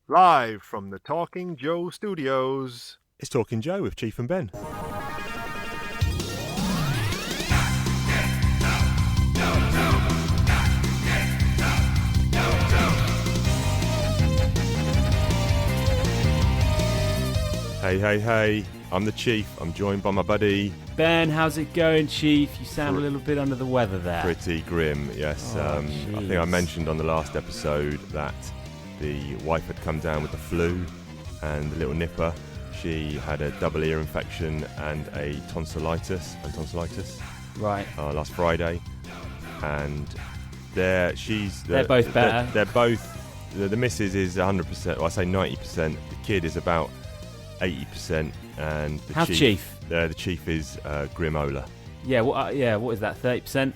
Live from the Talking Joe studios. It's Talking Joe with Chief and Ben. Hey, I'm the Chief. I'm joined by my buddy Ben. How's it going, Chief? You sound a little bit under the weather there. Pretty grim, yes. I think I mentioned on the last episode that the wife had come down with the flu, and the little nipper, she had a double ear infection and a tonsillitis. Right. Last Friday, and they're both better. They're both. The missus is 100%. Well, I say 90%. The kid is about 80%, and the Chief? The chief is Grimola. Yeah. What is that? 30%.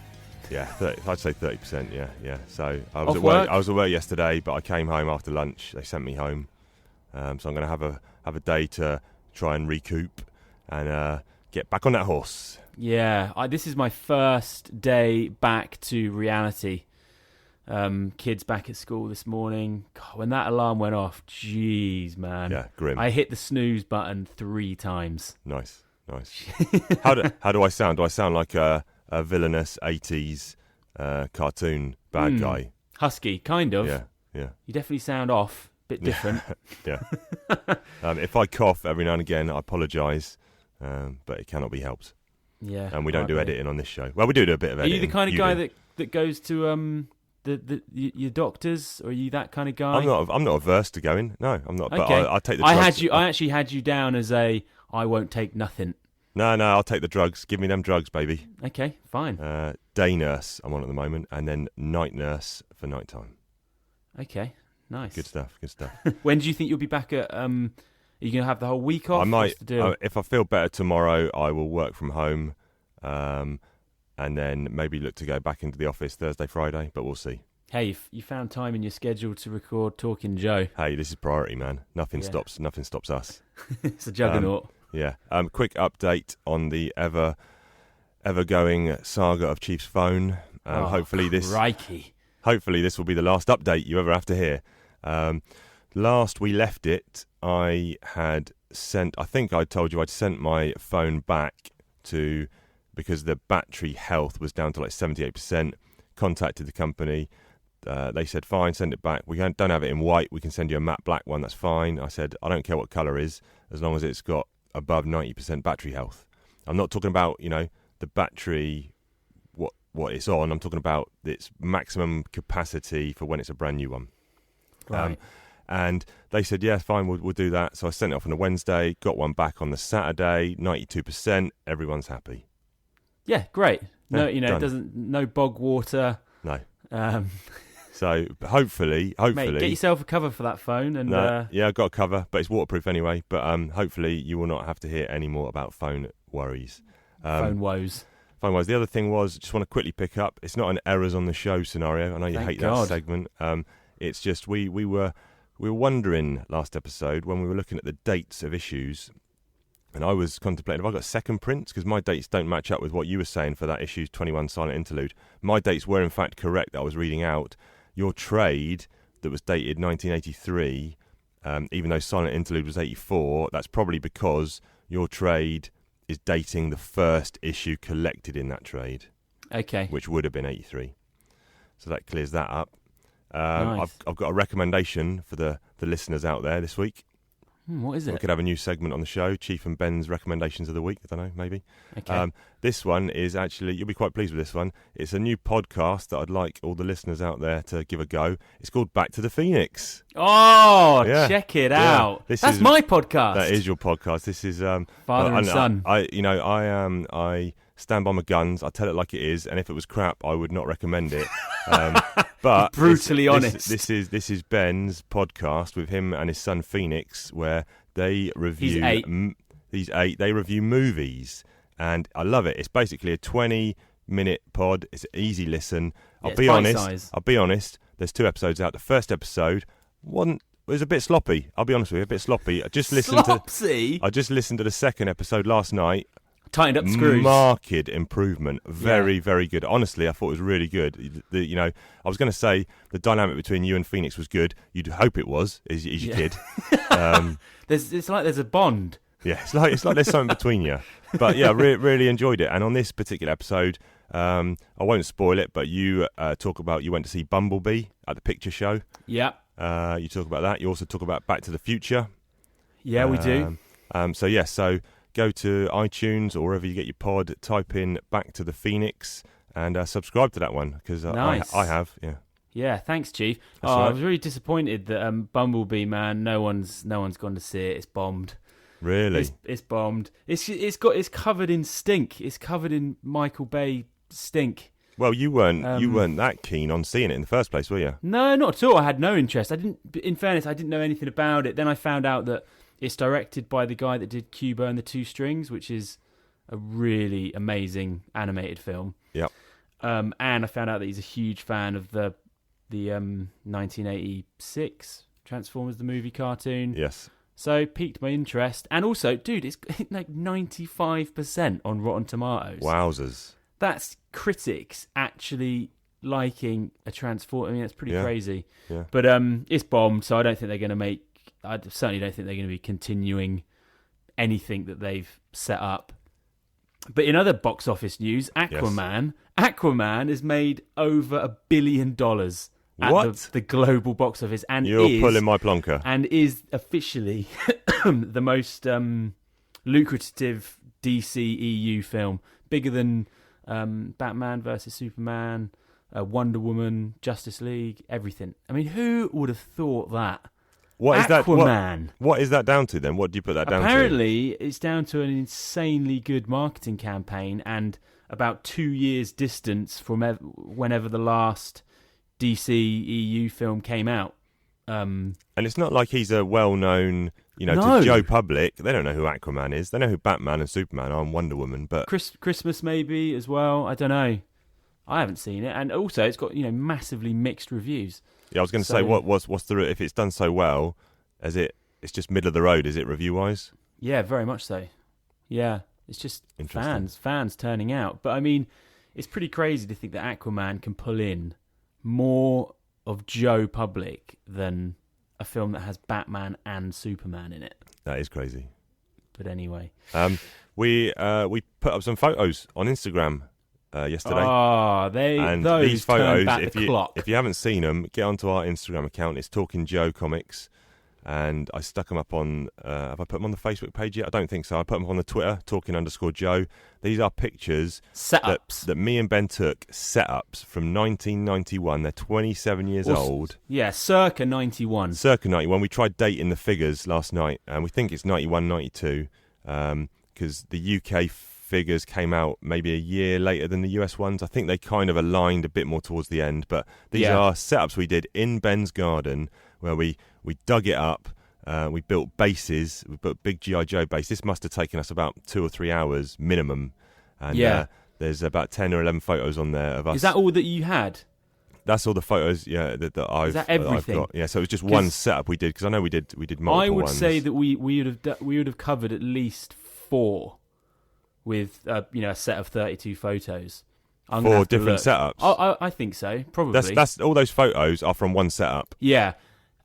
Yeah, I'd say 30%. Yeah. So I was Off at work? work. I was at work yesterday, but I came home after lunch. They sent me home, so I'm going to have a day to try and recoup and get back on that horse. Yeah. This is my first day back to reality. Kids back at school this morning. God, when that alarm went off, jeez, man. Yeah, grim. I hit the snooze button 3 times. Nice. How do I sound? Do I sound like a villainous 80s cartoon bad guy? Husky, kind of. Yeah. You definitely sound off. Bit different. Yeah. If I cough every now and again, I apologise, but it cannot be helped. Yeah. And we don't do editing on this show. Well, we do a bit of editing. Are you the kind of guy that goes to your doctors, or are you that kind of guy? I'm not averse to going. No, I'm not. Okay. But I take the drugs. I actually had you down as I won't take nothing. No, I'll take the drugs. Give me them drugs, baby. Okay, fine. Day nurse I'm on at the moment, and then night nurse for night time. Okay, nice. Good stuff. When do you think you'll be back at? Are you going to have the whole week off? I might. What's the deal? If I feel better tomorrow, I will work from home, and then maybe look to go back into the office Thursday, Friday. But we'll see. Hey, you found time in your schedule to record Talking Joe. Hey, this is priority, man. Nothing stops us. It's a juggernaut. Yeah. Quick update on the ever going saga of Chief's phone. Hopefully this will be the last update you ever have to hear. Last we left it, I think I told you I'd sent my phone back because the battery health was down to like 78%. Contacted the company. They said, fine, send it back. We don't have it in white. We can send you a matte black one. That's fine. I said, I don't care what colour is, as long as it's got above 90% battery health. I'm not talking about, the battery, what it's on. I'm talking about its maximum capacity for when it's a brand new one. Right. And they said, yeah, fine, we'll do that. So I sent it off on a Wednesday, got one back on the Saturday, 92%. Everyone's happy. Yeah, great. No, done. no bog water. No. So hopefully, mate, get yourself a cover for that phone. And yeah, I got a cover, but it's waterproof anyway. But hopefully, you will not have to hear any more about phone worries. Phone woes. The other thing was, just want to quickly pick up. It's not an errors on the show scenario. I know you hate that segment. It's just we were wondering last episode when we were looking at the dates of issues. And I was contemplating, have I got second prints? Because my dates don't match up with what you were saying for that issue 21 Silent Interlude. My dates were in fact correct that I was reading out. Your trade that was dated 1983, even though Silent Interlude was 84, that's probably because your trade is dating the first issue collected in that trade. Okay. Which would have been 83. So that clears that up. Nice. I've got a recommendation for the listeners out there this week. What is it? We could have a new segment on the show, Chief and Ben's recommendations of the week. I don't know, maybe. Okay. This one is actually, you'll be quite pleased with this one. It's a new podcast that I'd like all the listeners out there to give a go. It's called Back to the Phoenix. Oh, yeah. Check it out. That's my podcast. That is your podcast. This is Father and Son. I stand by my guns. I tell it like it is, and if it was crap, I would not recommend it. But brutally honest. This is Ben's podcast with him and his son Phoenix, where they review they review movies, and I love it. It's basically a 20-minute pod. It's an easy listen. I'll be honest. There's 2 episodes out. The first episode was a bit sloppy. I'll be honest with you, a bit sloppy. I just listened to the second episode last night. Tightened up screws. Marked improvement. Very, very good. Honestly, I thought it was really good. I was going to say the dynamic between you and Phoenix was good. You'd hope it was, as your kid. It's like there's a bond. Yeah, it's like there's something between you. But yeah, really enjoyed it. And on this particular episode, I won't spoil it, but you talk about you went to see Bumblebee at the picture show. Yeah. You talk about that. You also talk about Back to the Future. Yeah, we do. So go to iTunes or wherever you get your pod, type in Back to the Phoenix and subscribe to that one because nice. I have, yeah. Yeah, thanks, Chief. That's right. I was really disappointed that Bumblebee, man, no one's gone to see it. It's bombed. Really? It's bombed. It's covered in stink. It's covered in Michael Bay stink. Well, you weren't that keen on seeing it in the first place, were you? No, not at all. I had no interest. In fairness, I didn't know anything about it. Then I found out that it's directed by the guy that did Cuba and the Two Strings, which is a really amazing animated film. Yep. And I found out that he's a huge fan of the 1986 Transformers the movie cartoon. Yes. So piqued my interest. And also, dude, it's like 95% on Rotten Tomatoes. Wowzers. That's critics actually liking a Transformer. I mean, that's pretty crazy. Yeah. But it's bombed, so I don't think they're going to make... I certainly don't think they're going to be continuing anything that they've set up. But in other box office news, Aquaman has made over $1 billion at the global box office, and you're pulling my plonker, and is officially the most lucrative DC EU film, bigger than Batman versus Superman, Wonder Woman, Justice League, everything. I mean, who would have thought that? What is Aquaman. that? What is that down to then? What do you put that down to? Apparently, it's down to an insanely good marketing campaign and about 2 years distance from whenever the last DC EU film came out. And it's not like he's a well-known, No. to Joe public. They don't know who Aquaman is. They know who Batman and Superman are and Wonder Woman. But Christmas maybe as well. I don't know. I haven't seen it, and also it's got massively mixed reviews. Yeah, I was going to say, what's if it's done so well, it's just middle of the road, is it, review-wise? Yeah, very much so. Yeah, it's just fans turning out. But I mean, it's pretty crazy to think that Aquaman can pull in more of Joe public than a film that has Batman and Superman in it. That is crazy. But anyway, we put up some photos on Instagram yesterday. These photos. If you haven't seen them, get onto our Instagram account. It's Talking Joe Comics, and I stuck them up on. Have I put them on the Facebook page yet? I don't think so. I put them on the Twitter, Talking_Joe. These are pictures setups that me and Ben took, setups from 1991. They're 27 years old. Yeah, circa 91. Circa 91. We tried dating the figures last night, and we think it's 91, 92, because the UK figures came out maybe a year later than the US ones. I think they kind of aligned a bit more towards the end, but these are setups we did in Ben's garden where we dug it up, we built bases, we built big G.I. Joe base. This must have taken us about 2 or 3 hours minimum, and there's about 10 or 11 photos on there of us. Is that all that you had? That's all the photos, that I've, Is that everything? I've got. Yeah, so it was just one setup we did, because I know we did multiple ones. I would say that we would have covered at least 4 with a set of 32 photos. 4 different setups. I think so, probably. That's all those photos are from one setup. Yeah,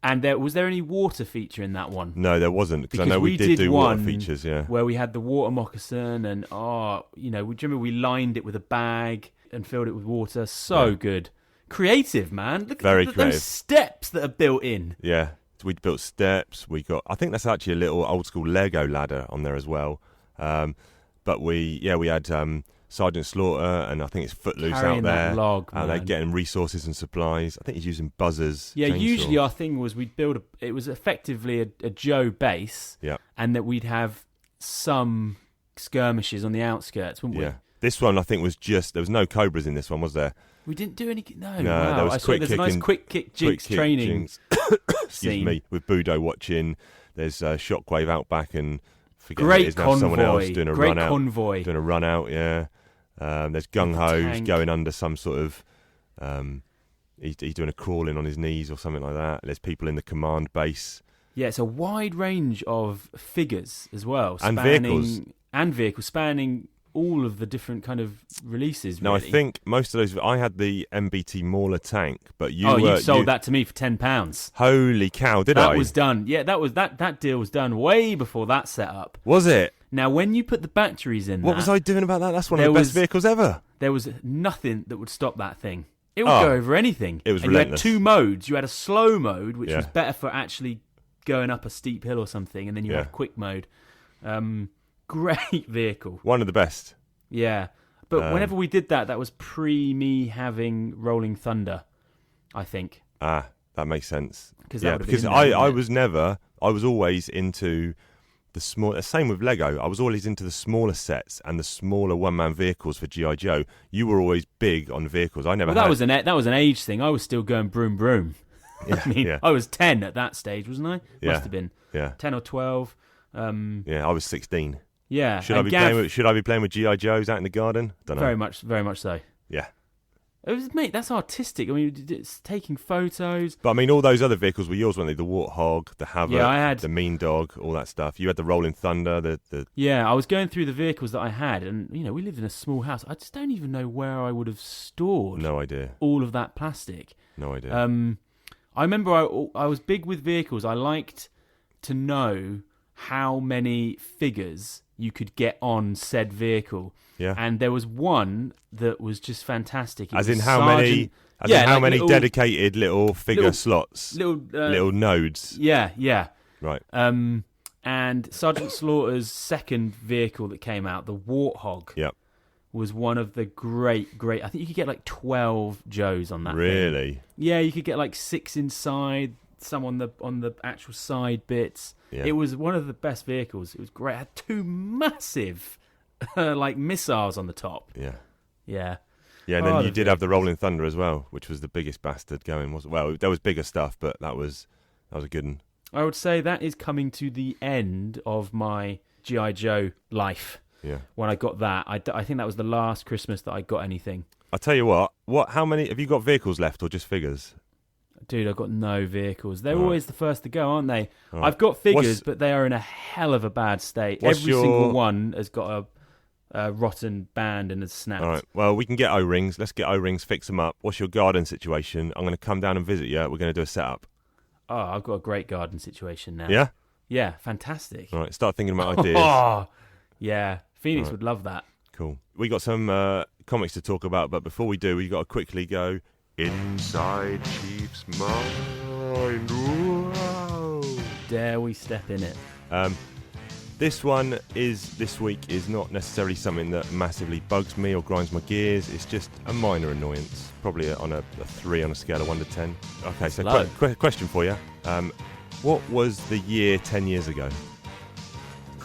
and was there any water feature in that one? No, there wasn't, because I know we did do water features. Yeah, where we had the water moccasin, and do you remember we lined it with a bag and filled it with water? So good, creative, man. Look Very at creative. those steps that are built in. Yeah, we built steps. I think that's actually a little old school Lego ladder on there as well. But we had Sergeant Slaughter, and I think it's Footloose carrying out there. That log, man. They're getting resources and supplies. I think he's using buzzers. Yeah, chainsaw. Usually our thing was we'd build it was effectively a Joe base, and that we'd have some skirmishes on the outskirts, wouldn't we? Yeah. This one, I think, was there was no Cobras in this one, was there? We didn't do any. No, wow. There was there's a nice quick kick jigs training Excuse me, with Budo watching. There's Shockwave out back and. Great convoy. Someone else doing a run out. Doing a run out, yeah. There's Gung Ho's going under some sort of. He's doing a crawling on his knees or something like that. There's people in the command base. Yeah, it's a wide range of figures as well, and vehicles, spanning all of the different kind of releases. No, really. I think most of those. I had the MBT Mauler tank, but you sold that to me for £10. Holy cow! That was done. Yeah, that deal was done way before that set up. Was it? Now, when you put the batteries in, what was I doing about that? That's one of the best vehicles ever. There was nothing that would stop that thing. It would go over anything. It was You relentless. had 2 modes. You had a slow mode, which was better for actually going up a steep hill or something, and then you had quick mode. Great vehicle. One of the best. Yeah. But whenever we did that was pre me having Rolling Thunder, I think. Ah, that makes sense. Because I was always into the small. Same with Lego. I was always into the smaller sets and the smaller one-man vehicles for G.I. Joe. You were always big on vehicles. I never. That was an age thing. I was still going broom broom. Yeah, I was 10 at that stage, wasn't I? Yeah. Must have been. Yeah. 10 or 12. I was 16. Yeah. Should I be playing with G.I. Joes out in the garden? Don't know. Very much so. Yeah. Mate, that's artistic. I mean, it's taking photos. But I mean, all those other vehicles were yours, weren't they? The Warthog, the Havoc, I had the Mean Dog, all that stuff. You had the Rolling Thunder, the. Yeah, I was going through the vehicles that I had, and we lived in a small house. I just don't even know where I would have stored. No idea. All of that plastic. No idea. I remember I was big with vehicles. I liked to know how many figures you could get on said vehicle. Yeah. And there was one that was just fantastic. As in how many dedicated little figure slots? Little nodes. Yeah. Right. And Sergeant Slaughter's second vehicle that came out, the Warthog. Yep. Was one of the great. I think you could get like 12 Joes on that. Really? Thing. Yeah, you could get like 6 inside, some on the actual side bits. Yeah. It was one of the best vehicles. It was great. It had 2 massive like missiles on the top. Yeah. Yeah. Yeah, and then you did have the Rolling Thunder as well, which was the biggest bastard going. Well, there was bigger stuff, but that was a good one. I would say that is coming to the end of my G.I. Joe life. Yeah. When I got that, I think that was the last Christmas that I got anything. I'll tell you what. How many have you got vehicles left, or just figures? Dude, I've got no vehicles. They're always the first to go, aren't they? Right. I've got figures, but they are in a hell of a bad state. Every single one has got a rotten band and has snapped. All right. Well, we can get O-rings. Let's get O-rings, fix them up. What's your garden situation? I'm going to come down and visit you. We're going to do a setup. Oh, I've got a great garden situation now. Yeah? Yeah, fantastic. All right, start thinking about ideas. Oh, yeah. Phoenix would love that. Cool. We got some comics to talk about, but before we do, we've got to quickly go inside Chief's mind. Whoa. Dare we step in it? This week is not necessarily something that massively bugs me or grinds my gears. It's just a minor annoyance, probably on a 3 on a scale of 1 to 10. Okay, so question for you. What was the year 10 years ago?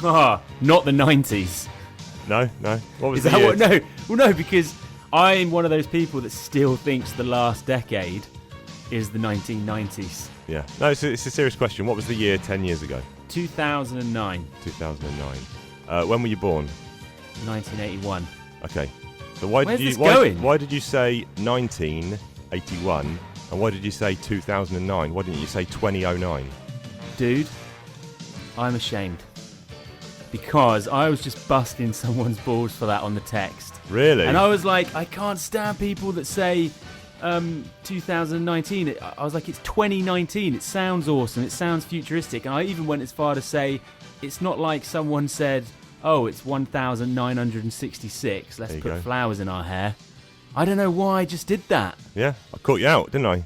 Not the 90s. No. What was the year? No. Well, no, because I'm one of those people that still thinks the last decade is the 1990s. Yeah. No, it's a serious question. What was the year 10 years ago? 2009. 2009. When were you born? 1981. Okay. So why did you say 1981 and why did you say 2009? Why didn't you say 2009? Dude, I'm ashamed. Because I was just busting someone's balls for that on the text. Really? And I was like, I can't stand people that say 2019. I was like, it's 2019. It sounds awesome. It sounds futuristic. And I even went as far to say, it's not like someone said, oh, it's 1966. Let's put flowers in our hair. I don't know why I just did that. Yeah, I caught you out, didn't I?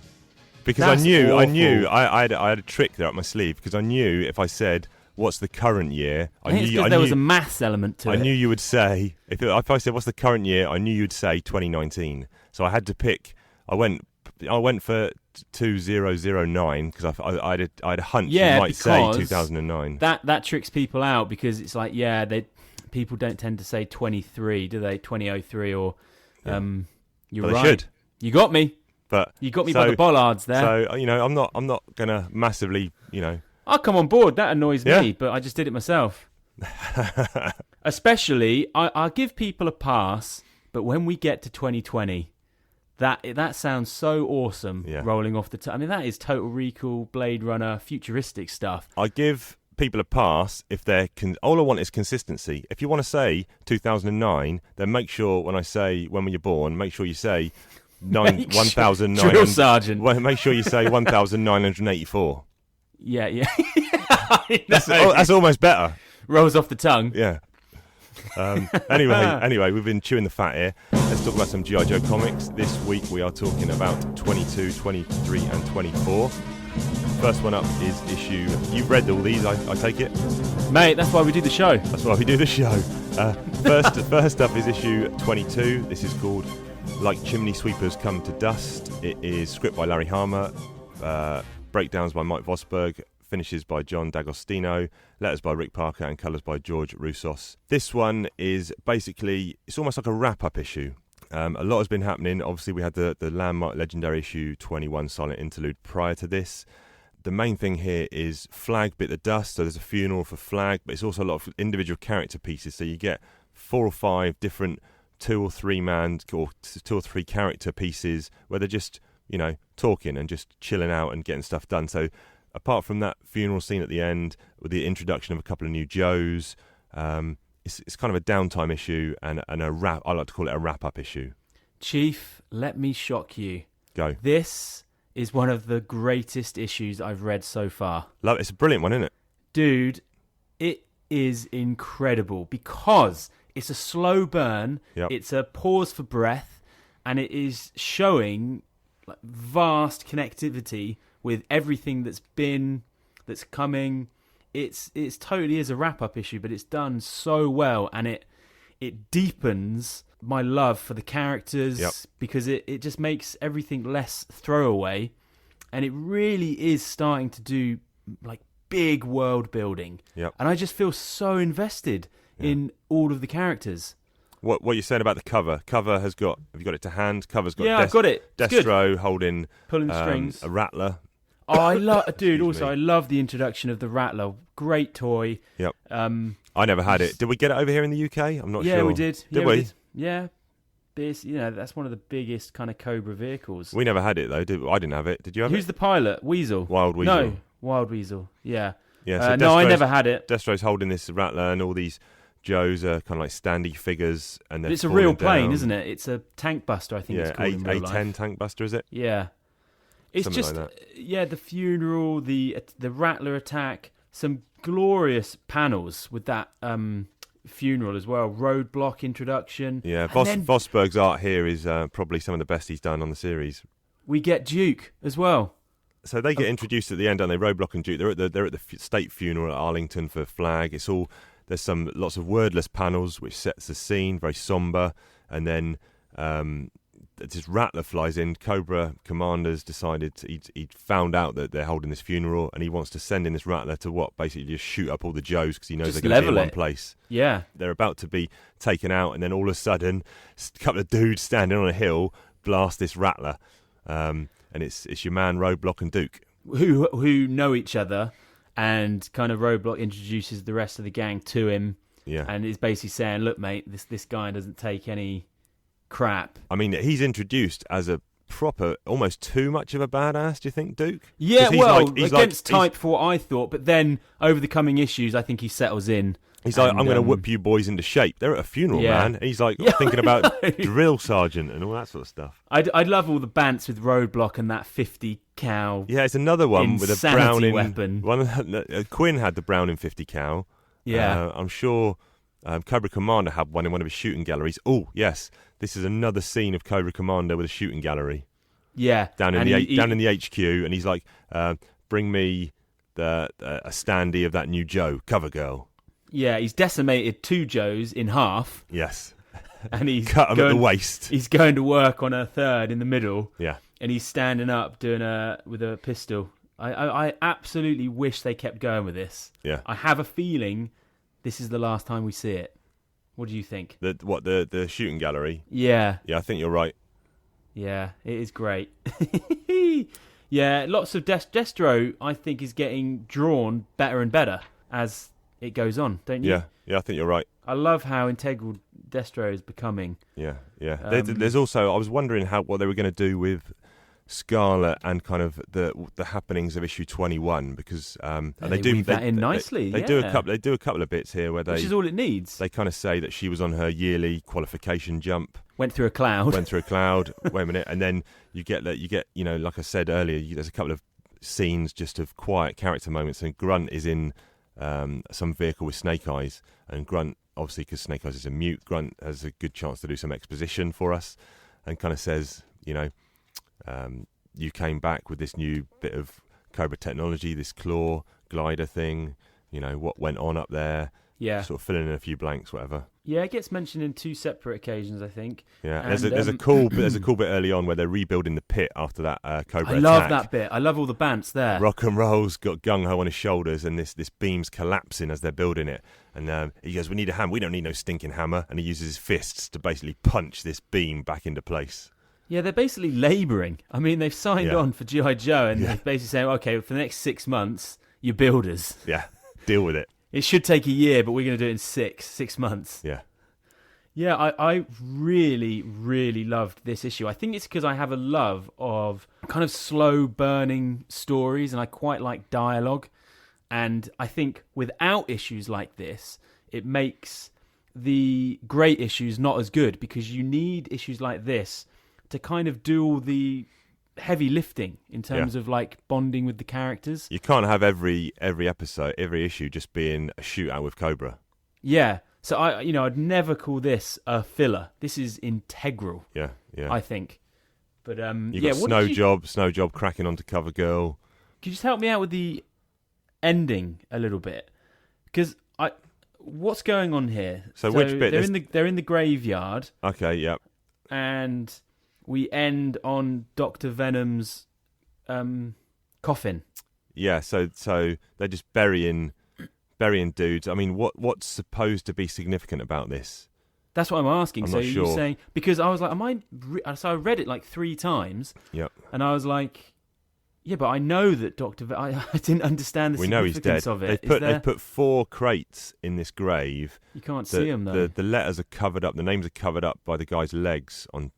Because I knew I had a trick there up my sleeve, because I knew if I said, what's the current year? I think it's because there was a maths element to it. I knew you would say, if I said, what's the current year? I knew you'd say 2019. So I had to pick. I went for 2009 because I had a hunch you might say 2009. That tricks people out because it's like, people don't tend to say 23, do they? 2003 or you're right. They should. You got me. But you got me by the bollards there. So I'm not gonna massively I'll come on board. That annoys me, but I just did it myself. Especially, I'll give people a pass, but when we get to 2020, that sounds so awesome. Rolling off the I mean, that is Total Recall, Blade Runner, futuristic stuff. I give people a pass if they're... all I want is consistency. If you want to say 2009, then make sure when I say when were you born, make sure you say 1,900... Drill sergeant. Well, make sure you say 1,984. Yeah. That's almost better. Rolls off the tongue. Yeah. Anyway, we've been chewing the fat here. Let's talk about some G.I. Joe comics. This week we are talking about 22, 23 and 24. First one up is issue... You've read all these, I take it? Mate, that's why we do the show. That's why we do the show. First up is issue 22. This is called Like Chimney Sweepers Come to Dust. It is script by Larry Hama, breakdowns by Mike Vosburg, finishes by John D'Agostino, letters by Rick Parker and colours by George Roussos. This one is basically, it's almost like a wrap-up issue. A lot has been happening. Obviously, we had the landmark legendary issue 21 silent interlude prior to this. The main thing here is Flag bit the dust, so there's a funeral for Flag, but it's also a lot of individual character pieces. So you get 4 or 5 different 2 or 3 man or 2 or 3 character pieces where they're just, talking and just chilling out and getting stuff done. So apart from that funeral scene at the end with the introduction of a couple of new Joes, it's kind of a downtime issue and a wrap. I like to call it a wrap-up issue. Chief, let me shock you. Go. This is one of the greatest issues I've read so far. Love it. It's a brilliant one, isn't it? Dude, it is incredible because it's a slow burn. Yep. It's a pause for breath, and it is showing vast connectivity with everything that's coming. It's totally is a wrap-up issue, but it's done so well, and it deepens my love for the characters because it just makes everything less throwaway, and it really is starting to do big world building. Yep. And I just feel so invested in all of the characters. What you're saying about the cover? Cover has got. Have you got it to hand? Cover's got. I've got it. It's Destro holding pulling strings. A rattler. Oh, I love, dude. Also, I love the introduction of the Rattler. Great toy. Yep. I never had it. Did we get it over here in the UK? I'm not sure. Yeah, we did. Did we? Yeah. This, that's one of the biggest kind of Cobra vehicles. We never had it though. I didn't have it. Did you have it? Who's the pilot? Weasel. Wild Weasel. No, Wild Weasel. Yeah. Yeah. So no, I never had it. Destro's holding this Rattler, and all these Joes are kind of like standy figures, and it's a real plane, isn't it? It's a tank buster, I think it's called in real life. A-10 tank buster, is it? Yeah. It's something just like the funeral, the Rattler attack, some glorious panels with that funeral as well. Roadblock introduction. Yeah, Vosburg's art here is probably some of the best he's done on the series. We get Duke as well. So they get introduced at the end, don't they? Roadblock and Duke. They're at the state funeral at Arlington for Flag. It's all there's lots of wordless panels which sets the scene, very somber, and then this Rattler flies in. Cobra commanders decided he'd found out that they're holding this funeral, and he wants to send in this Rattler to basically just shoot up all the Joes because he knows they're going to be in one place. Yeah, they're about to be taken out, and then all of a sudden, a couple of dudes standing on a hill blast this Rattler, and it's your man Roadblock and Duke who know each other, and kind of Roadblock introduces the rest of the gang to him. Yeah, and is basically saying, "Look, mate, this guy doesn't take any crap." I mean, he's introduced as a proper, almost too much of a badass, do you think, Duke? Yeah, against type for what I thought, but then over the coming issues, I think he settles in. He's like, I'm going to whip you boys into shape. They're at a funeral, man. And he's like thinking about drill sergeant and all that sort of stuff. I'd love all the bants with Roadblock and that 50 cal. Yeah, it's another one with a Browning weapon. Quinn had the Browning 50 cal. Yeah, I'm sure Cobra Commander had one in one of his shooting galleries. Oh, yes. This is another scene of Cobra Commander with a shooting gallery. Yeah. Down in the HQ, and he's like, bring me a standee of that new Joe, Cover Girl. Yeah, he's decimated 2 Joes in half. Yes. And he's cut him at the waist. He's going to work on a third in the middle. Yeah. And he's standing up doing with a pistol. I absolutely wish they kept going with this. Yeah. I have a feeling this is the last time we see it. What do you think? The shooting gallery? Yeah. Yeah, I think you're right. Yeah, it is great. Yeah, lots of Destro, I think, is getting drawn better and better as it goes on, don't you? Yeah, I think you're right. I love how integral Destro is becoming. Yeah. There's also, I was wondering what they were going to do with Scarlet and kind of the happenings of issue 21, because and they do weave that in nicely. They do a couple of bits here where which is all it needs. They kind of say that she was on her yearly qualification jump. Went through a cloud. Wait a minute, and then you get like I said earlier, there's a couple of scenes just of quiet character moments, and Grunt is in some vehicle with Snake Eyes, and Grunt, obviously because Snake Eyes is a mute, Grunt has a good chance to do some exposition for us, and kind of says, you came back with this new bit of Cobra technology, this claw glider thing, what went on up there. Yeah. Sort of filling in a few blanks, whatever. Yeah, it gets mentioned in 2 separate occasions, I think. Yeah, and there's a cool bit early on where they're rebuilding the pit after that Cobra attack. I love that bit. I love all the bants there. Rock and Roll's got gung-ho on his shoulders, and this beam's collapsing as they're building it. And he goes, "We need a hammer. We don't need no stinking hammer." And he uses his fists to basically punch this beam back into place. Yeah, they're basically labouring. I mean, they've signed on for G.I. Joe, and they're basically saying, okay, for the next 6 months, you're builders. Yeah, deal with it. It should take a year, but we're going to do it in six months. Yeah. Yeah, I really, really loved this issue. I think it's because I have a love of kind of slow-burning stories, and I quite like dialogue. And I think without issues like this, it makes the great issues not as good, because you need issues like this to kind of do all the heavy lifting in terms of like bonding with the characters. You can't have every episode, every issue just being a shootout with Cobra. Yeah. So I'd never call this a filler. This is integral. Yeah. I think. But you got Snow Job cracking onto Cover Girl. Could you just help me out with the ending a little bit? Because what's going on here? So which bit? They're in the graveyard. Okay. Yep. And we end on Dr. Venom's coffin. Yeah, so they're just burying dudes. I mean, what's supposed to be significant about this? That's what I'm asking. I'm so not sure. You're saying, because I was like, so I read it like 3 times. Yep. And I was like, yeah, but I know that I didn't understand the significance of it. They've put 4 crates in this grave. You can't see them, though. The letters are covered up. The names are covered up by the guy's legs on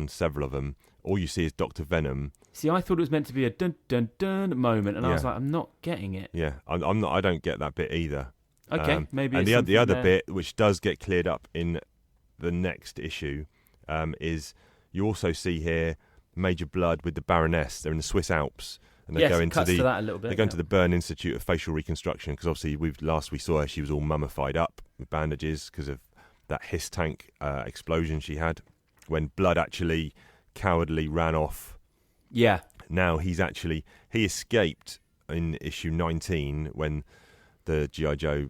several of them. All you see is Dr. Venom. See, I thought it was meant to be a dun dun dun moment, and I was like, I'm not getting it. Yeah, I'm not. I don't get that bit either. Okay, maybe. And it's the other bit, which does get cleared up in the next issue, is you also see here Major Blood with the Baroness. They're in the Swiss Alps, and they go into that a little bit. They go into the Bern Institute of Facial Reconstruction, because obviously we saw her. She was all mummified up with bandages because of that hiss tank explosion she had when Blood actually cowardly ran off. Yeah. Now he escaped in issue 19 when the G.I. Joe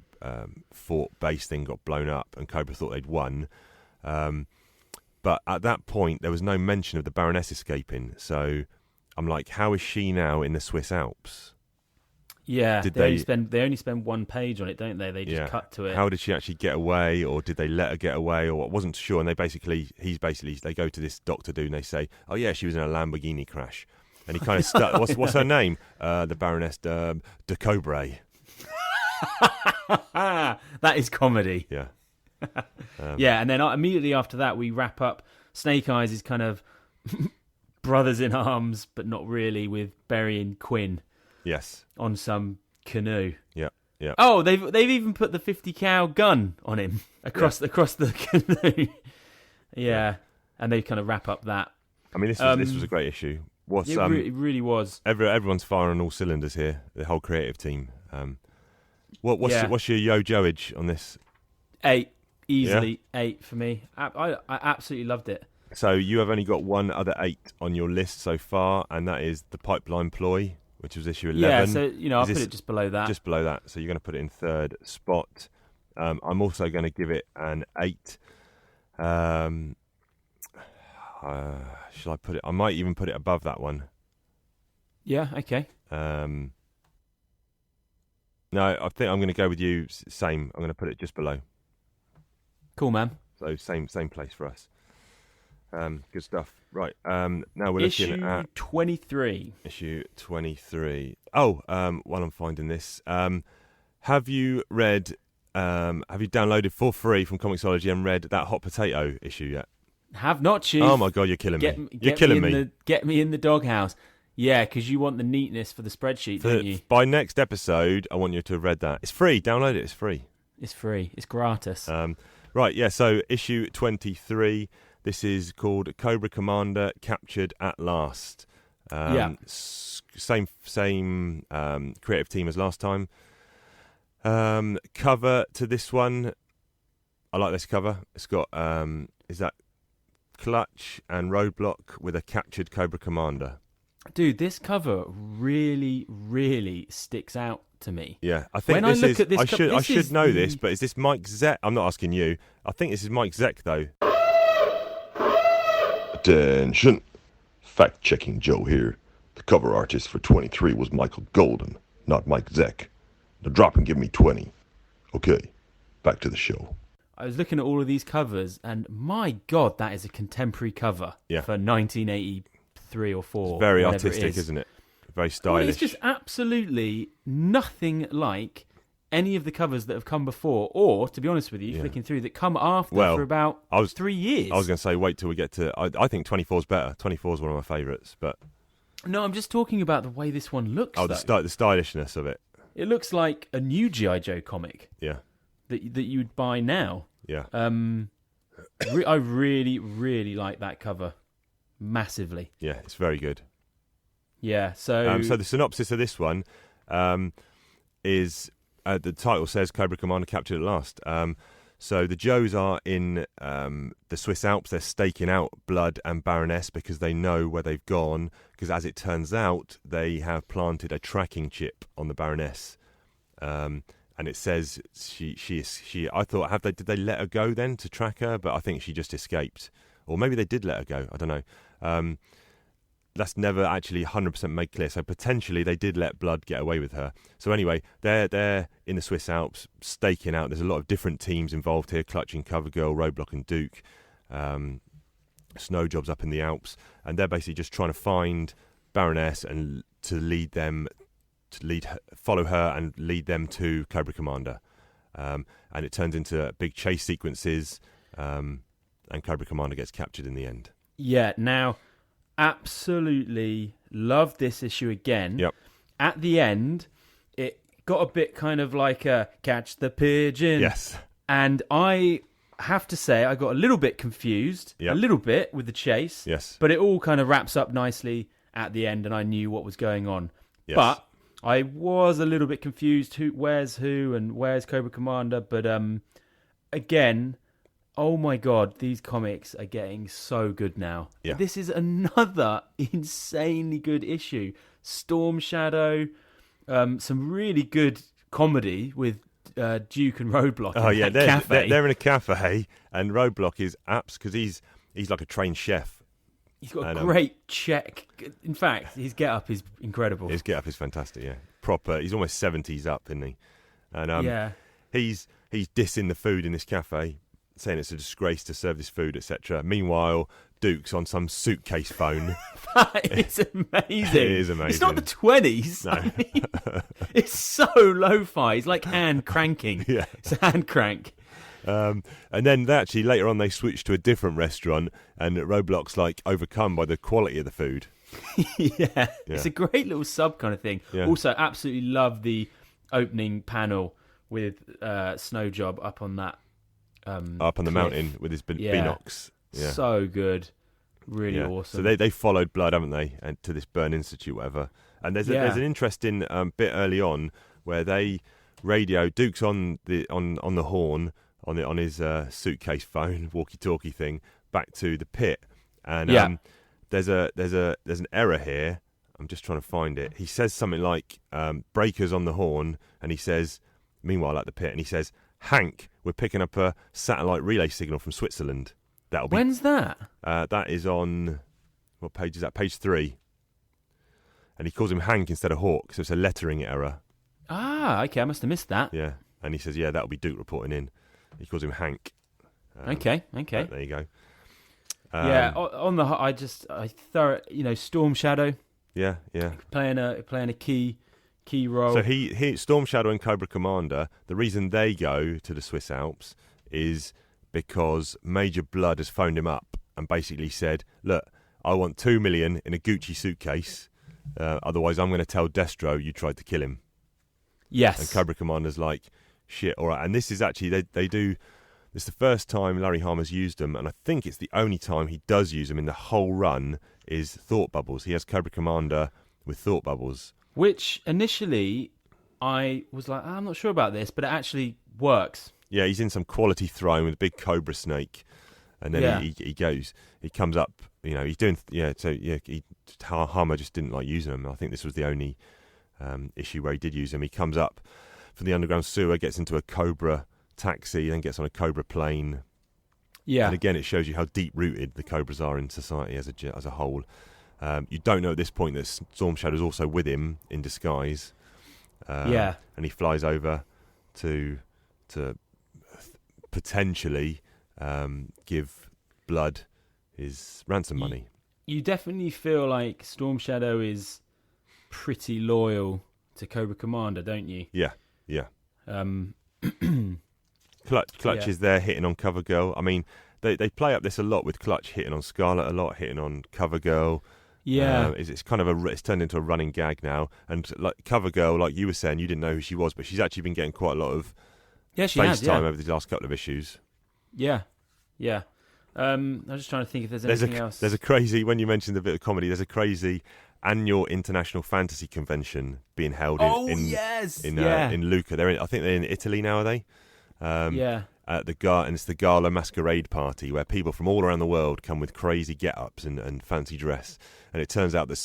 fort base thing got blown up and Cobra thought they'd won. But at that point, there was no mention of the Baroness escaping. So I'm like, how is she now in the Swiss Alps? Yeah, they only spend 1 page on it, don't they? They just cut to it. How did she actually get away, or did they let her get away, or I wasn't sure. And they go to this doctor dude and they say, oh yeah, she was in a Lamborghini crash. And he kind of stuck. What's her name? The Baroness de Cobra. That is comedy. Yeah. Yeah, and then immediately after that, we wrap up. Snake Eyes is kind of brothers in arms, but not really, with Barry and Quinn. Yes. On some canoe. Yeah. Yeah. Oh, they've even put the 50 cal gun on him across the canoe. Yeah, and they kind of wrap up that. I mean, this was a great issue. It really was. Everyone's firing on all cylinders here. The whole creative team. What's your yo-joage on this? 8, easily 8 for me. I absolutely loved it. So you have only got one other 8 on your list so far, and that is the Pipeline Ploy, which was issue 11. Yeah, so I'll put it just below that. Just below that. So you're going to put it in 3rd spot. I'm also going to give it an 8. Shall I put it? I might even put it above that one. Yeah. Okay. No, I think I'm going to go with you. Same. I'm going to put it just below. Cool, man. So same place for us. Good stuff. Right. Now we're looking at 23. Issue 23. Oh, while I'm finding this, have you read? Have you downloaded for free from Comixology and read that Hot Potato issue yet? Have not, Chief. Oh my God, you're killing me. You're killing me. Get me in the doghouse. Yeah, because you want the neatness for the spreadsheet, don't you? By next episode, I want you to have read that. It's free. Download it. It's free. It's free. It's gratis. Right, yeah, so issue 23. This is called Cobra Commander Captured at Last. Same creative team as last time. Cover to this one. I like this cover. It's got, is that Clutch and Roadblock with a captured Cobra Commander. Dude, this cover really, really sticks out to me. Yeah, I think when this I look is. at this, I should know this, but is this Mike Zeck? I'm not asking you. I think this is Mike Zeck, though. Attention. Fact-checking Joe here. The cover artist for 23 was Michael Golden, not Mike Zeck. Now drop and give me 20. Okay, back to the show. I was looking at all of these covers, and my God, that is a contemporary cover for 1983 or 4. It's very artistic, isn't it? Very stylish. Well, it's just absolutely nothing like any of the covers that have come before, or, to be honest with you, flicking through, that come after for about 3 years. I was going to say, wait till we get to... I think 24 is better. 24 is one of my favourites, but... No, I'm just talking about the way this one looks, the stylishness of it. It looks like a new G.I. Joe comic. Yeah. That you would buy now. Yeah. I really, really like that cover. Massively. Yeah, it's very good. Yeah, so... so the synopsis of this one is... the title says Cobra Commander Captured at Last. So the Joes are in the Swiss Alps. They're staking out Blood and Baroness because they know where they've gone. Because as it turns out, they have planted a tracking chip on the Baroness. And it says she. I thought, did they let her go then to track her? But I think she just escaped. Or maybe they did let her go. I don't know. That's never actually 100% made clear. So potentially they did let Blood get away with her. So anyway, they're in the Swiss Alps staking out. There's a lot of different teams involved here: Clutching, Covergirl, Roadblock, and Duke. Snow jobs up in the Alps, and they're basically just trying to find Baroness and follow her and lead them to Cobra Commander. And it turns into big chase sequences, and Cobra Commander gets captured in the end. Yeah. Now. Absolutely love this issue again. Yep. At the end, it got a bit kind of like a catch the pigeon. Yes. And I have to say, I got a little bit confused, a little bit with the chase. Yes. But it all kind of wraps up nicely at the end, and I knew what was going on. Yes. But I was a little bit confused. Where's who and where's Cobra Commander? But again... Oh my God, these comics are getting so good now. Yeah. This is another insanely good issue. Storm Shadow, some really good comedy with Duke and Roadblock. Oh yeah, they're in a cafe, and Roadblock is apps because he's like a trained chef. He's got a great check. In fact, his get-up is incredible. His get-up is fantastic, yeah. Proper, he's almost 70s up, isn't he? And he's dissing the food in this cafe, saying it's a disgrace to serve this food, etc. Meanwhile, Duke's on some suitcase phone. That is amazing. It is amazing. It's not the 20s. No. I mean, it's so lo-fi. It's like hand cranking. Yeah. It's a hand crank. And then later on they switch to a different restaurant, and Roadblock's like overcome by the quality of the food. Yeah. It's a great little sub kind of thing. Yeah. Also, absolutely love the opening panel with Snowjob up on that up on the mountain with his binocs. Yeah. So good. Really awesome. So they followed Blood, haven't they, and to this Burn Institute, whatever. And there's an interesting bit early on where they radio Duke's on the horn on his suitcase phone, walkie-talkie thing, back to the pit. And there's an error here. I'm just trying to find it. He says something like breakers on the horn, and he says, meanwhile at the pit, and he says, Hank, we're picking up a satellite relay signal from Switzerland. When's that? That is on, what page is that? Page 3. And he calls him Hank instead of Hawk, so it's a lettering error. Ah, okay, I must have missed that. Yeah, and he says, that'll be Duke reporting in. He calls him Hank. Okay. There you go. On the I thorough, Storm Shadow. Yeah. Playing a key role. So he Storm Shadow and Cobra Commander, the reason they go to the Swiss Alps is because Major Blood has phoned him up and basically said, look, I want 2 million in a Gucci suitcase. Otherwise, I'm going to tell Destro you tried to kill him. Yes. And Cobra Commander's like, shit, all right. And this is actually, they do, it's the first time Larry Hama's used them, and I think it's the only time he does use them in the whole run is Thought Bubbles. He has Cobra Commander with Thought Bubbles. Which initially I was like, I'm not sure about this, but it actually works. Yeah, he's in some quality throne with a big cobra snake. And then he comes up, he's doing, Hama just didn't like using them. I think this was the only issue where he did use them. He comes up from the underground sewer, gets into a Cobra taxi, then gets on a Cobra plane. Yeah. And again, it shows you how deep-rooted the Cobras are in society as a whole. You don't know at this point that Storm Shadow's also with him in disguise. And he flies over to potentially give Blood his ransom money. You definitely feel like Storm Shadow is pretty loyal to Cobra Commander, don't you? Yeah. Clutch is there hitting on CoverGirl. I mean, they play up this a lot with Clutch hitting on Scarlet a lot, hitting on CoverGirl. Yeah, it's kind of it's turned into a running gag now. And like CoverGirl, like you were saying, you didn't know who she was, but she's actually been getting quite a lot of face time over the last couple of issues. Yeah. I'm just trying to think if there's anything else. There's a crazy, when you mentioned the bit of comedy, there's a crazy annual international fantasy convention being held in Lucca. I think they're in Italy now, are they? And it's the Gala Masquerade Party, where people from all around the world come with crazy get-ups and fancy dress. And it turns out that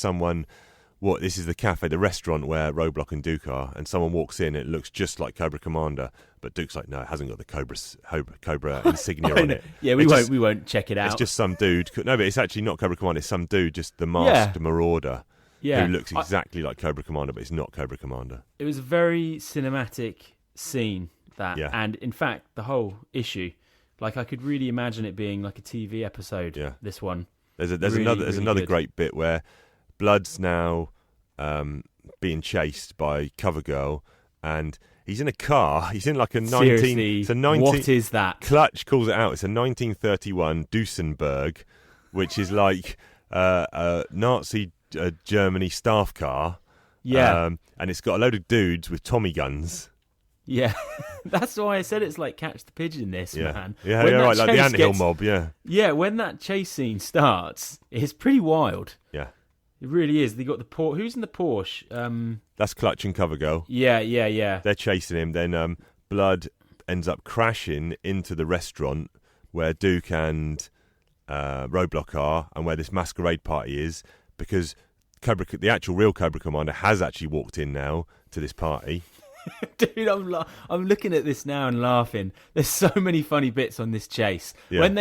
this is the cafe, the restaurant where Roadblock and Duke are, and someone walks in, it looks just like Cobra Commander, but Duke's like, no, it hasn't got the Cobra insignia on it. Yeah, we won't check it out. It's just some dude. No, but it's actually not Cobra Commander, it's some dude, just the masked marauder, who looks exactly like Cobra Commander, but it's not Cobra Commander. It was a very cinematic scene, and in fact, the whole issue, like I could really imagine it being like a TV episode, this one. There's another great bit where Blood's now being chased by CoverGirl, and he's in a car. He's in like a 19. Seriously, what is that? Clutch calls it out. It's a 1931 Duesenberg, which is like a Nazi Germany staff car. Yeah, and it's got a load of dudes with Tommy guns. Yeah, that's why I said it's like Catch the Pigeon. Man. Yeah, right, like the anthill mob. Yeah, when that chase scene starts, it's pretty wild. Yeah. It really is. They got the who's in the Porsche? That's Clutch and CoverGirl. Yeah. They're chasing him. Then Blood ends up crashing into the restaurant where Duke and Roadblock are, and where this masquerade party is, because the actual real Cobra Commander has actually walked in now to this party. Dude, I'm looking at this now and laughing. There's so many funny bits on this chase. Yeah. When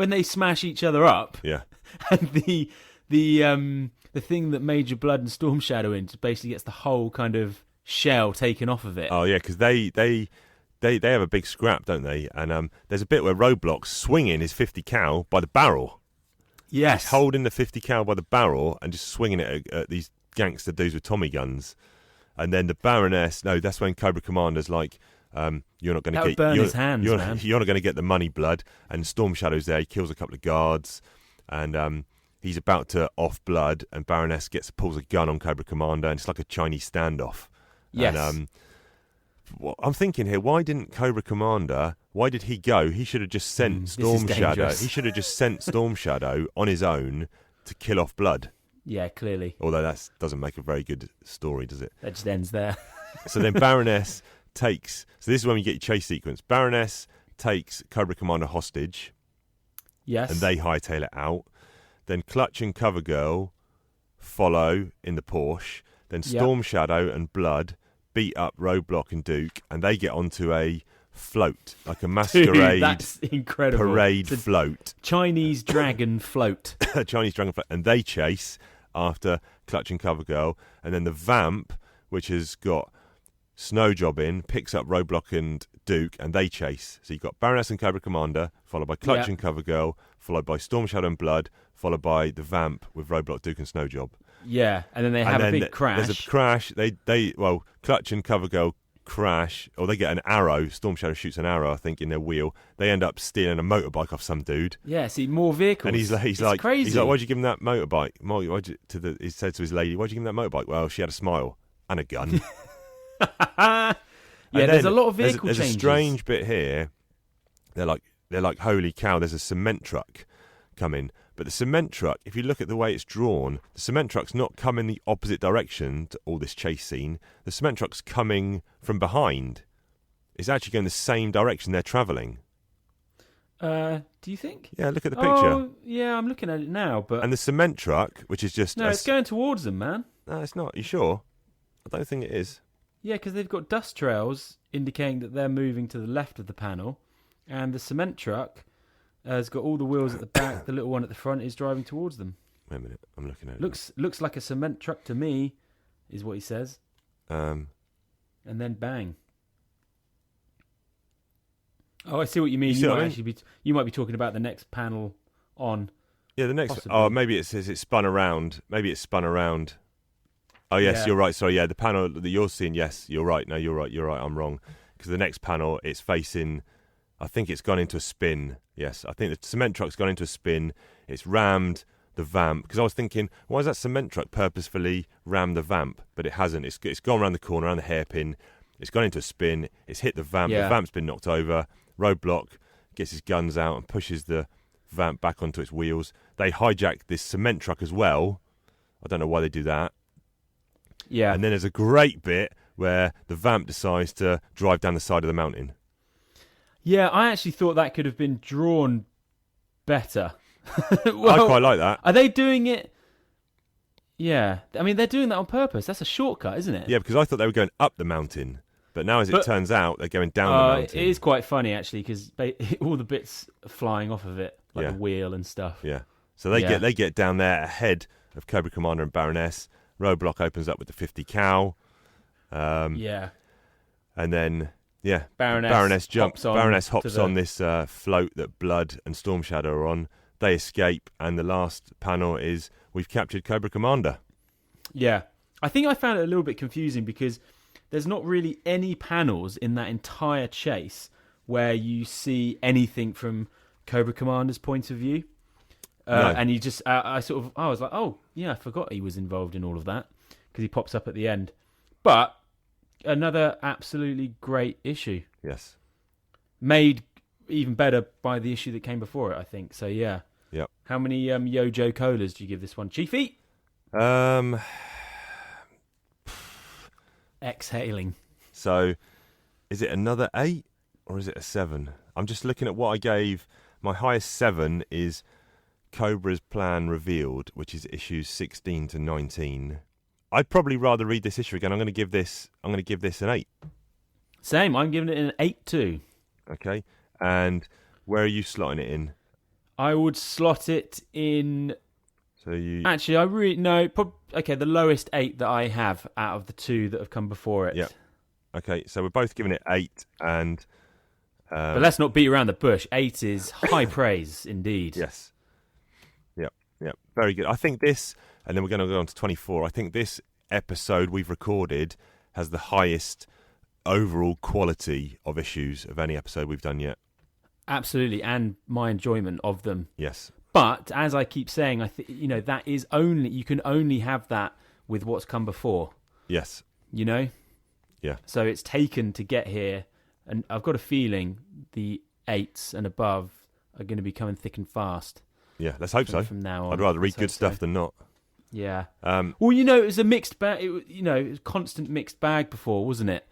they smash each other up. Yeah. And the thing that Major Blood and Storm Shadow in basically gets the whole kind of shell taken off of it. Oh yeah, because they have a big scrap, don't they? And there's a bit where Roadblock's swinging his 50 cal by the barrel. Yes. He's holding the 50 cal by the barrel and just swinging it at these gangster dudes with Tommy guns. And then the Baroness, that's when Cobra Commander's like, you're not going to get burn his hands, man. You're not going to get the money, Blood. And Storm Shadow's there. He kills a couple of guards, and he's about to off Blood, and Baroness pulls a gun on Cobra Commander, and it's like a Chinese standoff. Yes. And I'm thinking here, why didn't Cobra Commander? Why did he go? He should have just sent Storm Shadow. He should have just sent Storm Shadow on his own to kill off Blood. Yeah, clearly. Although that doesn't make a very good story, does it? That just ends there. So then Baroness takes... So this is when we get your chase sequence. Baroness takes Cobra Commander hostage. Yes. And they hightail it out. Then Clutch and CoverGirl follow in the Porsche. Then Storm Shadow and Blood beat up Roadblock and Duke. And they get onto a float, like a masquerade. Dude, that's incredible. Parade float. Chinese dragon float. Chinese dragon float. And they chase after Clutch and CoverGirl, and then the Vamp, which has got Snowjob in, picks up Roadblock and Duke, and they chase. So you've got Baroness and Cobra Commander, followed by Clutch and CoverGirl, followed by Storm Shadow and Blood, followed by the Vamp with Roadblock, Duke, and Snowjob. Yeah, and then they have a big crash. There's a crash. Clutch and CoverGirl crash, or they get an arrow. Storm Shadow shoots an arrow, I think, in their wheel. They end up stealing a motorbike off some dude. Yeah, see, more vehicles. And he's like, crazy. Why'd you give him that motorbike? He said to his lady, why'd you give him that motorbike? Well, she had a smile and a gun. There's a lot of vehicle changes. There's a strange bit here. They're like, holy cow, there's a cement truck coming. But the cement truck, if you look at the way it's drawn, the cement truck's not coming the opposite direction to all this chase scene. The cement truck's coming from behind. It's actually going the same direction they're travelling. Do you think? Yeah, look at the picture. Oh, yeah, I'm looking at it now. But And the cement truck, which is just... No, it's going towards them, man. No, it's not. You sure? I don't think it is. Yeah, because they've got dust trails indicating that they're moving to the left of the panel. And the cement truck has got all the wheels at the back. The little one at the front is driving towards them. Wait a minute, I'm looking at it. Looks like a cement truck to me, is what he says. And then bang. Oh, I see what you mean. You might be talking about the next panel on. Yeah, the next. Possibly. Oh, maybe it says it spun around. Maybe it spun around. Oh, yes, You're right. Sorry, yeah, the panel that you're seeing. Yes, you're right. No, you're right. I'm wrong. Because the next panel, it's facing. I think it's gone into a spin. Yes, I think the cement truck's gone into a spin. It's rammed the vamp. Because I was thinking, why has that cement truck purposefully rammed the vamp? But it hasn't. It's gone around the corner, around the hairpin. It's gone into a spin. It's hit the vamp. Yeah. The vamp's been knocked over. Roadblock gets his guns out and pushes the vamp back onto its wheels. They hijack this cement truck as well. I don't know why they do that. Yeah. And then there's a great bit where the vamp decides to drive down the side of the mountain. Yeah, I actually thought that could have been drawn better. Well, I quite like that. Are they doing it? Yeah. I mean, they're doing that on purpose. That's a shortcut, isn't it? Yeah, because I thought they were going up the mountain. But now, as it turns out, they're going down the mountain. It is quite funny, actually, because all the bits are flying off of it, like the wheel and stuff. Yeah. So they get down there ahead of Cobra Commander and Baroness. Roadblock opens up with the 50 cal. Yeah. And then... Yeah, Baroness jumps. Baroness hops on this float that Blood and Storm Shadow are on. They escape, and the last panel is we've captured Cobra Commander. Yeah, I think I found it a little bit confusing because there's not really any panels in that entire chase where you see anything from Cobra Commander's point of view. No. And you just, I was like, oh yeah, I forgot he was involved in all of that because he pops up at the end, but. Another absolutely great issue. Yes. Made even better by the issue that came before it, I think. So, yeah. Yep. How many Yojo Colas do you give this one? Chiefy? Exhaling. So, is it another 8 or is it a 7? I'm just looking at what I gave. My highest 7 is Cobra's Plan Revealed, which is issues 16 to 19. I'd probably rather read this issue again. I'm going to give this an 8. Same. I'm giving it an 8 too. Okay. And where are you slotting it in? I would slot it in. So you actually, I really no. Okay, the lowest 8 that I have out of the 2 that have come before it. Yeah. Okay. So we're both giving it 8, and but let's not beat around the bush. 8 is high praise indeed. Yes. Yep. Very good. I think this. And then we're going to go on to 24. I think this episode we've recorded has the highest overall quality of issues of any episode we've done yet. Absolutely, and my enjoyment of them. Yes. But as I keep saying, that is only you can only have that with what's come before. Yes. Yeah. So it's taken to get here, and I've got a feeling the 8s and above are going to be coming thick and fast. Yeah, let's hope so. From now on, I'd rather read good stuff than not. Yeah. Well, it was a mixed bag. It was a constant mixed bag before, wasn't it?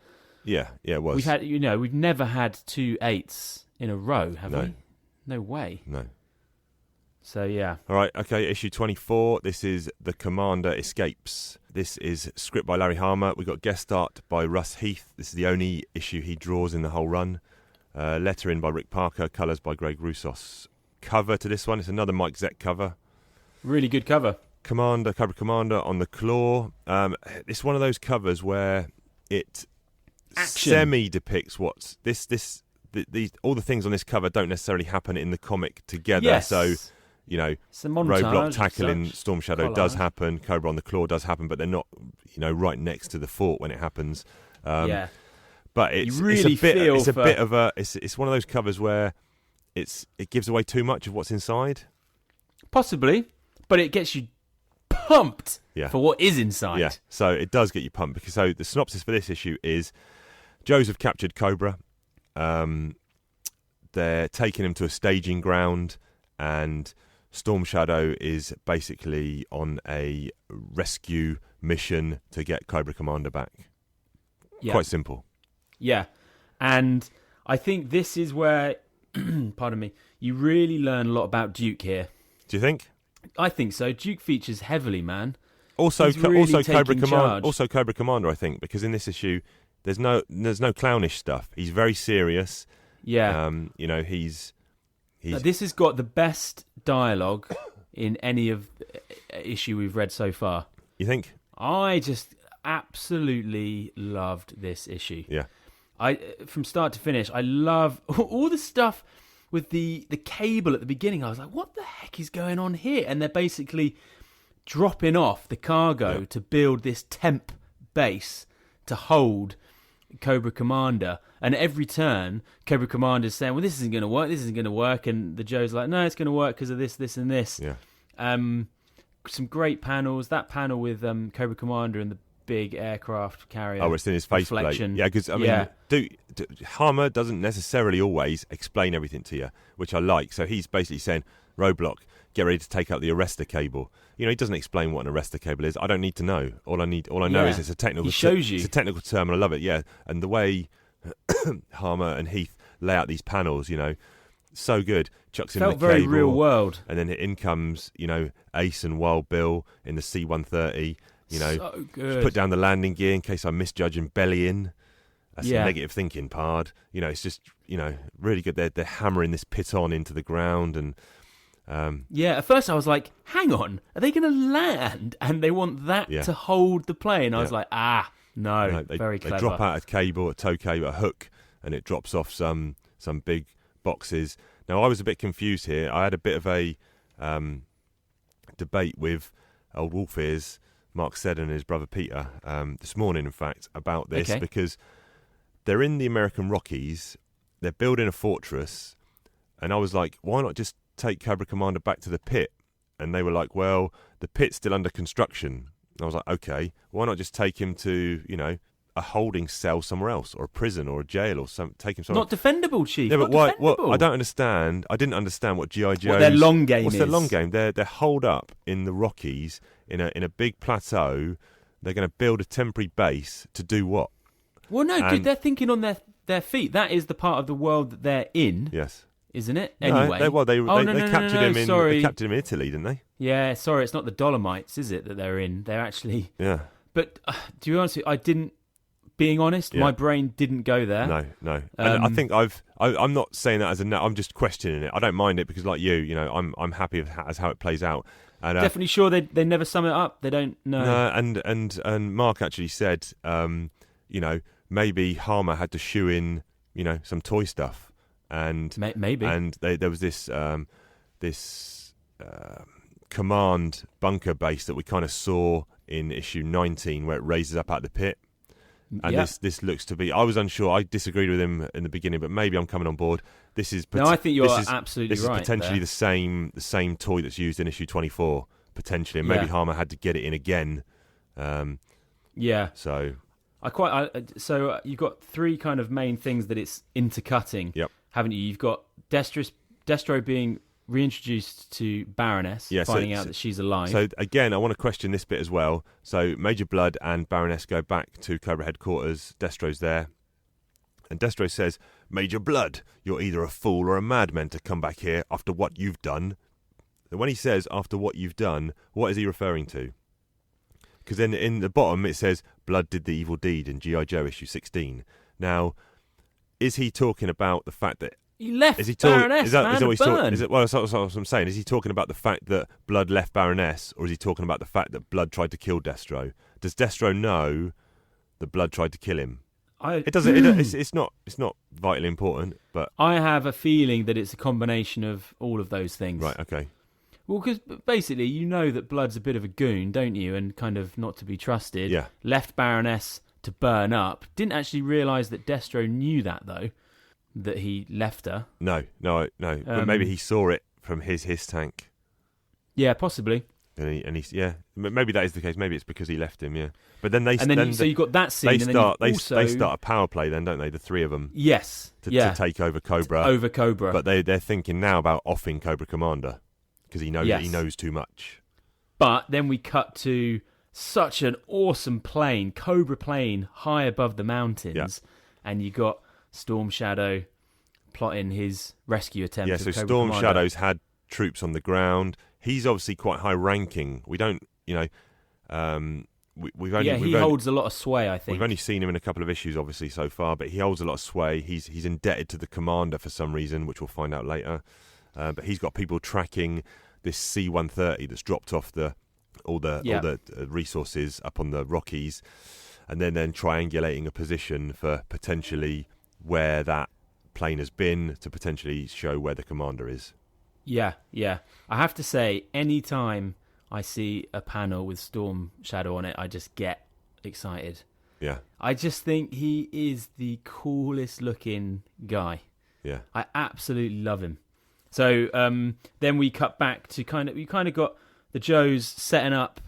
Yeah, it was. We've had, we've never had 2 8s in a row, have we? No way. No. So yeah. All right. Okay. Issue 24. This is The Commander Escapes. This is script by Larry Hama. We got guest art by Russ Heath. This is the only issue he draws in the whole run. Lettering by Rick Parker. Colours by Greg Roussos. Cover to this one. It's another Mike Zeck cover. Really good cover. Cobra Commander on the claw. It's one of those covers where it semi-depicts what's these all the things on this cover don't necessarily happen in the comic together. Yes. So, Roadblock tackling Storm Shadow does happen, Cobra on the claw does happen, but they're not, right next to the fort when it happens. But it's one of those covers where it gives away too much of what's inside. Possibly, but it gets you pumped for what is inside. Yeah, so it does get you pumped because the synopsis for this issue is Joes have captured Cobra. They're taking him to a staging ground, and Storm Shadow is basically on a rescue mission to get Cobra Commander back. Yeah. Quite simple. Yeah, and I think this is where, pardon me, you really learn a lot about Duke here. Do you think? I think so. Duke features heavily, man. Also Cobra Commander. Also Cobra Commander, I think, because in this issue there's no clownish stuff. He's very serious. Yeah. He's. This has got the best dialogue in any of issue we've read so far. You think? I just absolutely loved this issue. Yeah. From start to finish, I love all the stuff with the cable at the beginning. I was like, what the heck is going on here? And they're basically dropping off the cargo to build this temp base to hold Cobra Commander. And every turn, Cobra Commander's saying, well, this isn't going to work, this isn't going to work. And the Joe's like, no, it's going to work because of this, this, and this. Yeah. Some great panels. That panel with Cobra Commander and the big aircraft carrier. Oh, it's in his faceplate. Yeah, because, Harmer doesn't necessarily always explain everything to you, which I like. So he's basically saying, Roadblock, get ready to take out the arrestor cable. He doesn't explain what an arrestor cable is. I don't need to know. All I know is it's a technical. He shows you. It's a technical term, and I love it. Yeah, and the way Harmer and Heath lay out these panels, so good. Chucks in the cable. Felt very real world. And then in comes, Ace and Wild Bill in the C-130. So good. Put down the landing gear in case I misjudge and belly in. That's the negative thinking part. It's just, really good. They're hammering this piton into the ground and. At first I was like, hang on, are they going to land? And they want that to hold the plane. I was like, no, very clever. They drop out a cable, a tow cable, a hook, and it drops off some big boxes. Now, I was a bit confused here. I had a bit of a debate with old Wolf Ears, Mark Seddon and his brother Peter, this morning, in fact, about this, because they're in the American Rockies, they're building a fortress, and I was like, why not just take Cobra Commander back to the pit? And they were like, well, the pit's still under construction. And I was like, okay, why not just take him to, a holding cell somewhere else, or a prison, or a jail, or take him somewhere. Not defendable, Chief. Yeah, but why? What I don't understand. I didn't understand what G.I. Joe. What their long game What's is. their long game? They're holed up in the Rockies in a big plateau. They're going to build a temporary base to do what? Well, no, dude, they're thinking on their feet. That is the part of the world that they're in. Yes. Isn't it? Anyway. They captured him in. Sorry. They captured him in Italy, didn't they? Yeah, sorry, it's not the Dolomites, is it, that they're in? They're actually. Yeah. But to be honest with you, I didn't. Being honest, my brain didn't go there. No. And I think I'm not saying that as a no. I'm just questioning it. I don't mind it because, like you, I'm happy as how it plays out. And, definitely sure they never sum it up. They don't know. No, and Mark actually said, maybe Harmer had to shoe in, some toy stuff. And maybe, and there was this command bunker base that we kind of saw in issue 19, where it raises up out of the pit. And this looks to be. I was unsure. I disagreed with him in the beginning, but maybe I'm coming on board. This is. No, I think you're absolutely right. This is potentially there. the same toy that's used in issue 24, potentially, and maybe Harmer had to get it in again. So so you've got three kind of main things that it's intercutting. Yep. Haven't you? You've got Destro being reintroduced to Baroness, finding out that she's alive. So again, I want to question this bit as well. So Major Blood and Baroness go back to Cobra headquarters. Destro's there. And Destro says, Major Blood, you're either a fool or a madman to come back here after what you've done. And when he says, after what you've done, what is he referring to? Because then in the bottom it says, Blood did the evil deed in G.I. Joe issue 16. Now, is he talking about the fact that he left Baroness, well, that's what I'm saying. Is he talking about the fact that Blood left Baroness, or is he talking about the fact that Blood tried to kill Destro? Does Destro know that Blood tried to kill him? It's not vitally important, but I have a feeling that it's a combination of all of those things. Right. Okay. Well, because basically you know that Blood's a bit of a goon, don't you, and kind of not to be trusted. Yeah. Left Baroness to burn up. Didn't actually realise that Destro knew that, though, that he left her. No. But maybe he saw it from his tank. Yeah, possibly. And he's maybe that is the case. Maybe it's because he left him. Yeah, but then so you got that scene. They start a power play. Then don't they? The three of them. Yes. To take over Cobra. But they're thinking now about offing Cobra Commander because he knows that he knows too much. But then we cut to such an awesome plane, Cobra plane, high above the mountains, and you got Storm Shadow plotting his rescue attempt. Yeah, so Storm Shadow's had troops on the ground. He's obviously quite high ranking. We don't, we've only he holds a lot of sway. I think we've only seen him in a couple of issues, obviously so far, but he holds a lot of sway. He's indebted to the commander for some reason, which we'll find out later. But he's got people tracking this C-130 that's dropped off all the resources up on the Rockies, and then triangulating a position for potentially where that plane has been to potentially show where the commander is. Yeah. I have to say, any time I see a panel with Storm Shadow on it, I just get excited. Yeah. I just think he is the coolest looking guy. Yeah. I absolutely love him. So then we cut back to you kind of got the Joes setting up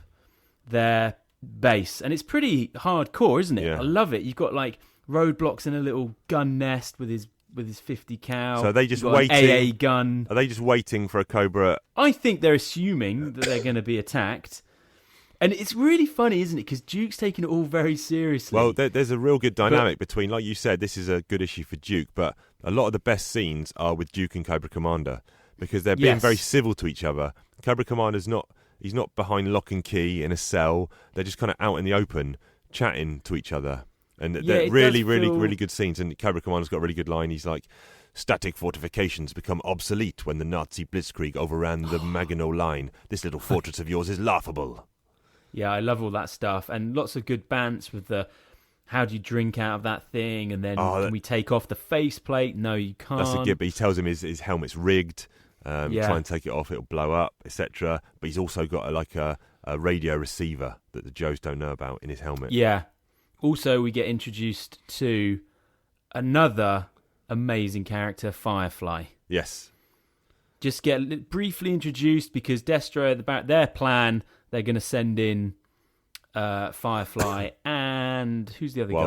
their base, and it's pretty hardcore, isn't it? Yeah. I love it. You've got like roadblocks in a little gun nest with his 50 cal. So are they just waiting? An AA gun. Are they just waiting for a Cobra? I think they're assuming that they're going to be attacked. And it's really funny, isn't it? Because Duke's taking it all very seriously. Well, there's a real good dynamic between, like you said, this is a good issue for Duke, but a lot of the best scenes are with Duke and Cobra Commander because they're being very civil to each other. Cobra Commander's not behind lock and key in a cell. They're just kind of out in the open chatting to each other. And they're really good scenes. And Cobra Commander's got a really good line. He's like, static fortifications become obsolete when the Nazi blitzkrieg overran the Maginot Line. This little fortress of yours is laughable. Yeah, I love all that stuff. And lots of good bants with the, how do you drink out of that thing? And then can we take off the faceplate? No, you can't. That's a good, but he tells him his helmet's rigged. Try and take it off, it'll blow up, etc. But he's also got a radio receiver that the Joes don't know about in his helmet. Yeah. Also, we get introduced to another amazing character, Firefly. Yes. Just get briefly introduced because Destro, about their plan, they're going to send in Firefly and who's the other guy?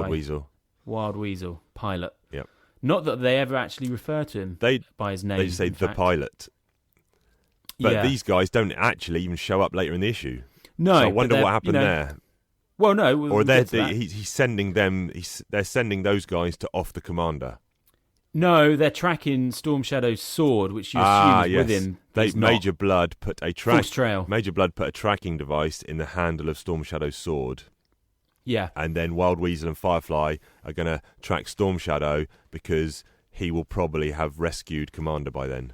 Wild Weasel, pilot. Yep. Not that they ever actually refer to him by his name. They just say the pilot. But these guys don't actually even show up later in the issue. No. So I wonder what happened there. Well, no. Or he's sending them. They're sending those guys to off the commander. No, they're tracking Storm Shadow's sword, which you assume is with him. Major Blood put a false trail. Major Blood put a tracking device in the handle of Storm Shadow's sword. Yeah. And then Wild Weasel and Firefly are going to track Storm Shadow because he will probably have rescued Commander by then.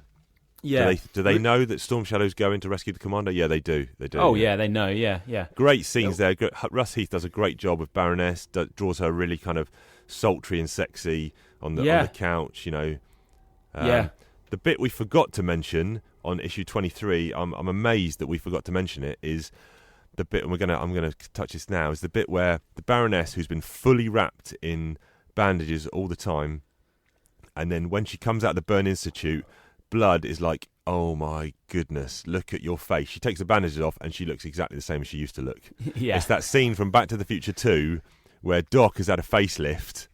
Yeah. Do they know that Storm Shadow's going to rescue the Commander? Yeah, they do. Oh, yeah, they know. Yeah. Great scenes there. Russ Heath does a great job with Baroness. Draws her really kind of sultry and sexy on the couch, The bit we forgot to mention on issue 23, I'm amazed that we forgot to mention it, is the bit, and I'm gonna touch this now, is the bit where the Baroness, who's been fully wrapped in bandages all the time, and then when she comes out of the Burn Institute, Blood is like, oh my goodness, look at your face. She takes the bandages off and she looks exactly the same as she used to look. Yeah. It's that scene from Back to the Future 2 where Doc has had a facelift.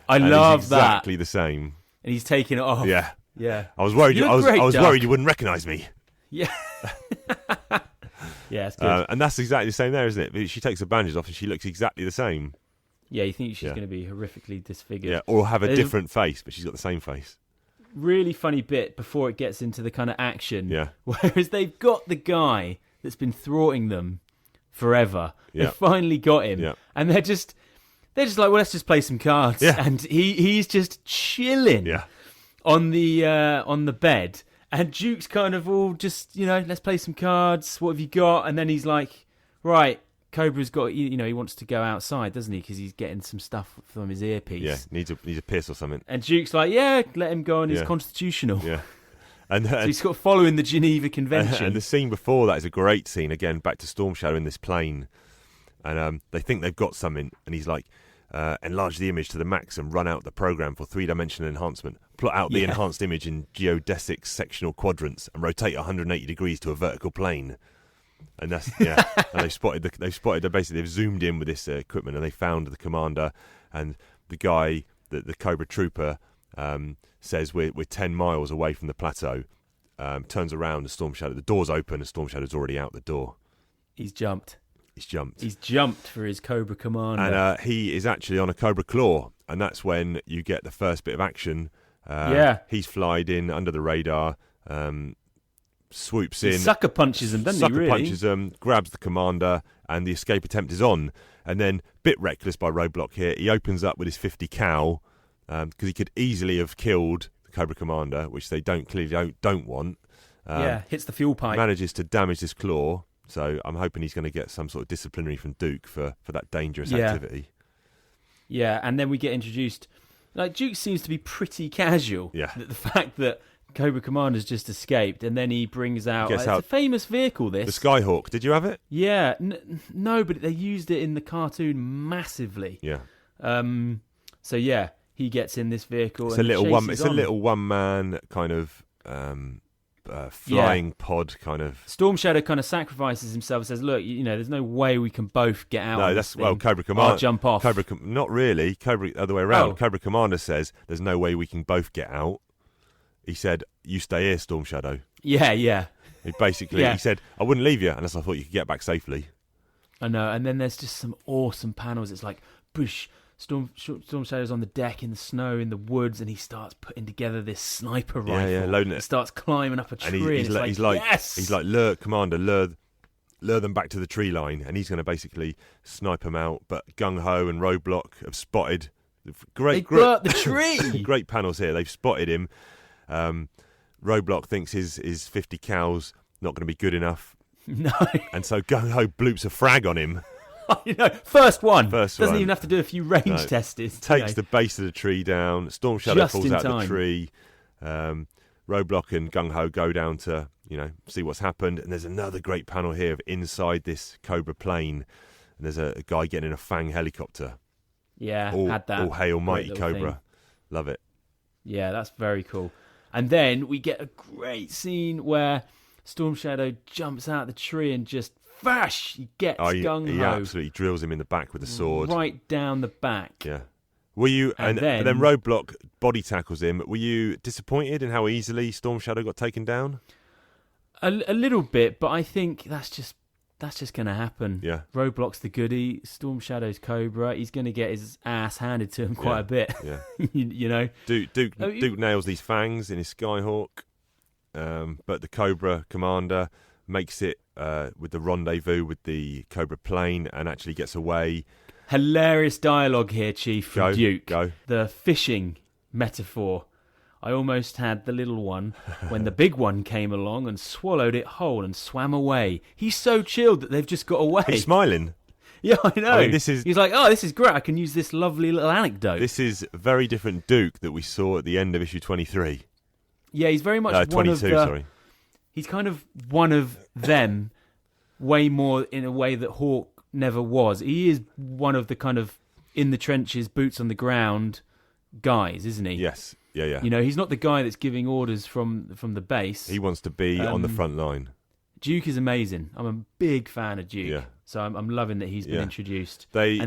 I love exactly the same. And he's taking it off. Yeah. Yeah. I was worried. I was Doc. worried you wouldn't recognise me. Yeah. Yeah, it's good. And that's exactly the same there, isn't it? She takes the bandages off and she looks exactly the same. Yeah, you think she's going to be horrifically disfigured. Yeah, or have a different face, but she's got the same face. Really funny bit before it gets into the kind of action. Yeah. Whereas they've got the guy that's been thwarting them forever. Yeah. They finally got him. Yeah. And they're just like, well, let's just play some cards. Yeah. And he's just chilling on the bed. And Duke's kind of all just, let's play some cards. What have you got? And then he's like, right, Cobra's got, he wants to go outside, doesn't he? Because he's getting some stuff from his earpiece. Yeah, needs a piss or something. And Duke's like, yeah, let him go on. He's constitutional. Yeah. And so he's got following the Geneva Convention. And the scene before that is a great scene. Again, back to Storm Shadow in this plane. And they think they've got something. And he's like, enlarge the image to the max and run out the program for 3-dimensional enhancement. Plot out the enhanced image in geodesic sectional quadrants and rotate 180 degrees to a vertical plane. And that's and they've zoomed in with this equipment, and they found the commander, and the guy, the Cobra trooper, says we're 10 miles away from the plateau. Turns around, the door's open, and Storm Shadow's already out the door. He's jumped. He's jumped for his Cobra commander. And he is actually on a Cobra claw, and that's when you get the first bit of action. He's flied in under the radar, swoops in. Sucker punches him, doesn't he, really? Sucker punches him, grabs the commander, and the escape attempt is on. And then, bit reckless by Roadblock here, he opens up with his 50 cal, because he could easily have killed the Cobra commander, which they clearly don't want. Hits the fuel pipe. Manages to damage this claw. So I'm hoping he's going to get some sort of disciplinary from Duke for that dangerous activity. Yeah, and then we get introduced. Like, Duke seems to be pretty casual. Yeah. The fact that Cobra Commander's just escaped, and then he brings out... It's a famous vehicle, this. The Skyhawk. Did you have it? Yeah. No, but they used it in the cartoon massively. Yeah. So, yeah, he gets in this vehicle. It's a little one-man kind of... flying pod kind of. Storm Shadow kind of sacrifices himself and says, look, there's no way we can both get out. No, that's Cobra Commander. I'll jump off. Not really. Cobra, other way around. Oh. Cobra Commander says, there's no way we can both get out. He said, you stay here, Storm Shadow. Yeah. He basically, he said, I wouldn't leave you unless I thought you could get back safely. I know. And then there's just some awesome panels. It's like, push. Storm Shadow's on the deck in the snow in the woods, and he starts putting together this sniper rifle. Yeah, loading it. He starts climbing up a tree. And he's like, lure, Commander, lure them back to the tree line, and he's going to basically snipe them out. But Gung Ho and Roadblock have spotted. They blew up the tree. Great panels here. They've spotted him. Roadblock thinks his 50 cal's not going to be good enough. No. And so Gung Ho bloops a frag on him. First one. Doesn't even have to do a few range tests. Takes the base of the tree down. Storm Shadow falls out of the tree. Roadblock and Gung Ho go down to see what's happened. And there's another great panel here of inside this Cobra plane. And there's a guy getting in a Fang helicopter. Yeah, had that. All hail mighty Cobra. Thing. Love it. Yeah, that's very cool. And then we get a great scene where Storm Shadow jumps out of the tree and just he gets Gung Ho. He absolutely drills him in the back with a sword. Right down the back. Yeah. Were you, and then Roadblock body tackles him. Were you disappointed in how easily Storm Shadow got taken down? A little bit, but I think that's just going to happen. Yeah. Roadblock's the goodie. Storm Shadow's Cobra. He's going to get his ass handed to him quite a bit. Yeah. Duke nails these fangs in his Skyhawk, but the Cobra commander makes it with the rendezvous with the Cobra plane and actually gets away. Hilarious dialogue here, Chief, from Duke. Go. The fishing metaphor. I almost had the little one when the big one came along and swallowed it whole and swam away. He's so chilled that they've just got away. He's smiling. Yeah, I know. He's like, this is great. I can use this lovely little anecdote. This is a very different Duke that we saw at the end of issue 23. Yeah, he's very much 22, sorry. He's kind of one of them, way more in a way that Hawk never was. He is one of the kind of in the trenches, boots on the ground guys, isn't he? Yes. Yeah. He's not the guy that's giving orders from the base. He wants to be on the front line. Duke is amazing. I'm a big fan of Duke. Yeah. So I'm loving that he's been introduced. They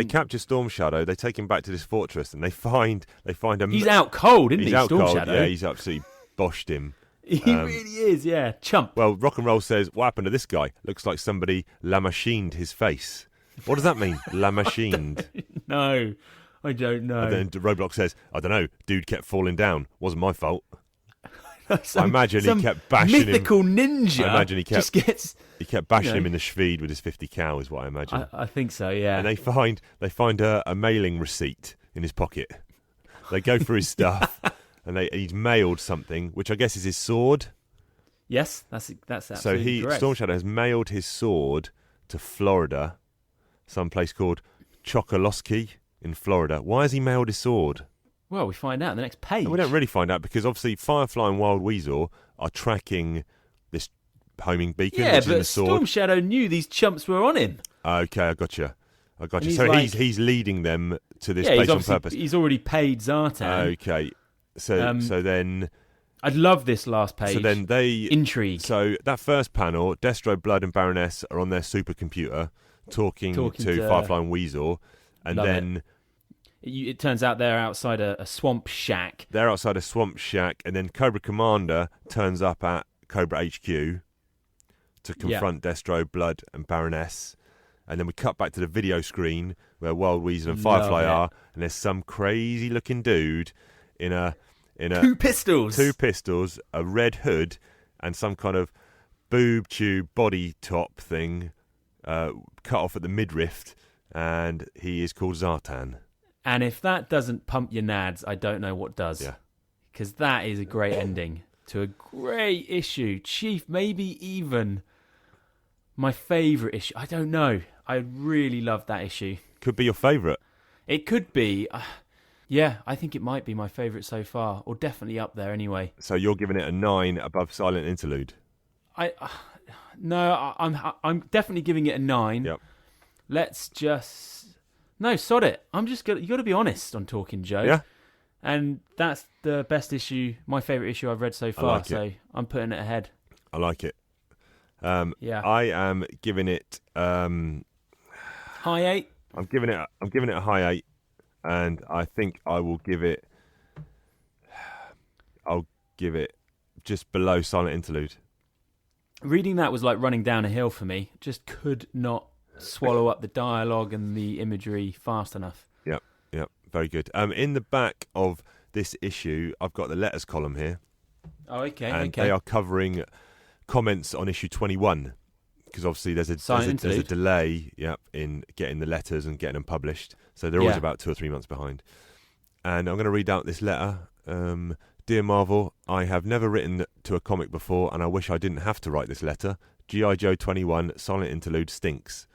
capture Storm Shadow. They take him back to this fortress, and they find him. He's out cold, isn't he? He's out Storm cold. Shadow. Yeah, he's absolutely boshed him. He really is, yeah. Chump. Well, Rock and Roll says, what happened to this guy? Looks like somebody la-machined his face. What does that mean, la-machined? No, I don't know. And then Roadblock says, I don't know, dude kept falling down. Wasn't my fault. I imagine he kept bashing him. Mythical ninja. I imagine he kept bashing him in the Schweid with his 50 cal, is what I imagine. I think so, yeah. And they find a mailing receipt in his pocket. They go through his stuff. And he's mailed something, which I guess is his sword. Yes, that's absolutely correct. Storm Shadow has mailed his sword to Florida, some place called Chokoloskee in Florida. Why has he mailed his sword? Well, we find out in the next page. And we don't really find out because obviously Firefly and Wild Weasel are tracking this homing beacon. Yeah, which but is the sword. Storm Shadow knew these chumps were on him. Okay, I got you. So like, he's leading them to this page on purpose. He's already paid Zartan. Okay, so then I'd love this last page. So then intrigue. So that first panel, Destro, Blood, and Baroness are on their supercomputer talking to Firefly and Weasel, and then it turns out they're outside a swamp shack. They're outside a swamp shack, and then Cobra Commander turns up at Cobra HQ to confront Destro, Blood, and Baroness. And then we cut back to the video screen where Wild Weasel and Firefly are, and there's some crazy-looking dude in a two pistols, a red hood, and some kind of boob tube body top thing cut off at the midriff, and he is called Zartan. And if that doesn't pump your nads, I don't know what does. Yeah. Because that is a great ending to a great issue. Chief, maybe even my favourite issue. I don't know. I really love that issue. Could be your favourite. It could be. Yeah, I think it might be my favourite so far, or definitely up there anyway. So you're giving it a 9 above Silent Interlude? I'm definitely giving it a 9. Yep. Let's just... No, sod it. You got to be honest on Talking Joe. Yeah. And that's the best issue, my favourite issue I've read so far. So I'm putting it ahead. I like it. Yeah. I am giving it high 8. I'm giving it a high 8, and I think I'll give it just below Silent Interlude. Reading that was like running down a hill for me. Just could not swallow up the dialogue and the imagery fast enough. Yep, very good. In the back of this issue, I've got the letters column here. Oh, okay. And they are covering comments on issue 21, because obviously there's a delay, in getting the letters and getting them published. So they're always about 2 or 3 months behind. And I'm going to read out this letter. Dear Marvel, I have never written to a comic before, and I wish I didn't have to write this letter. G.I. Joe 21, Silent Interlude stinks.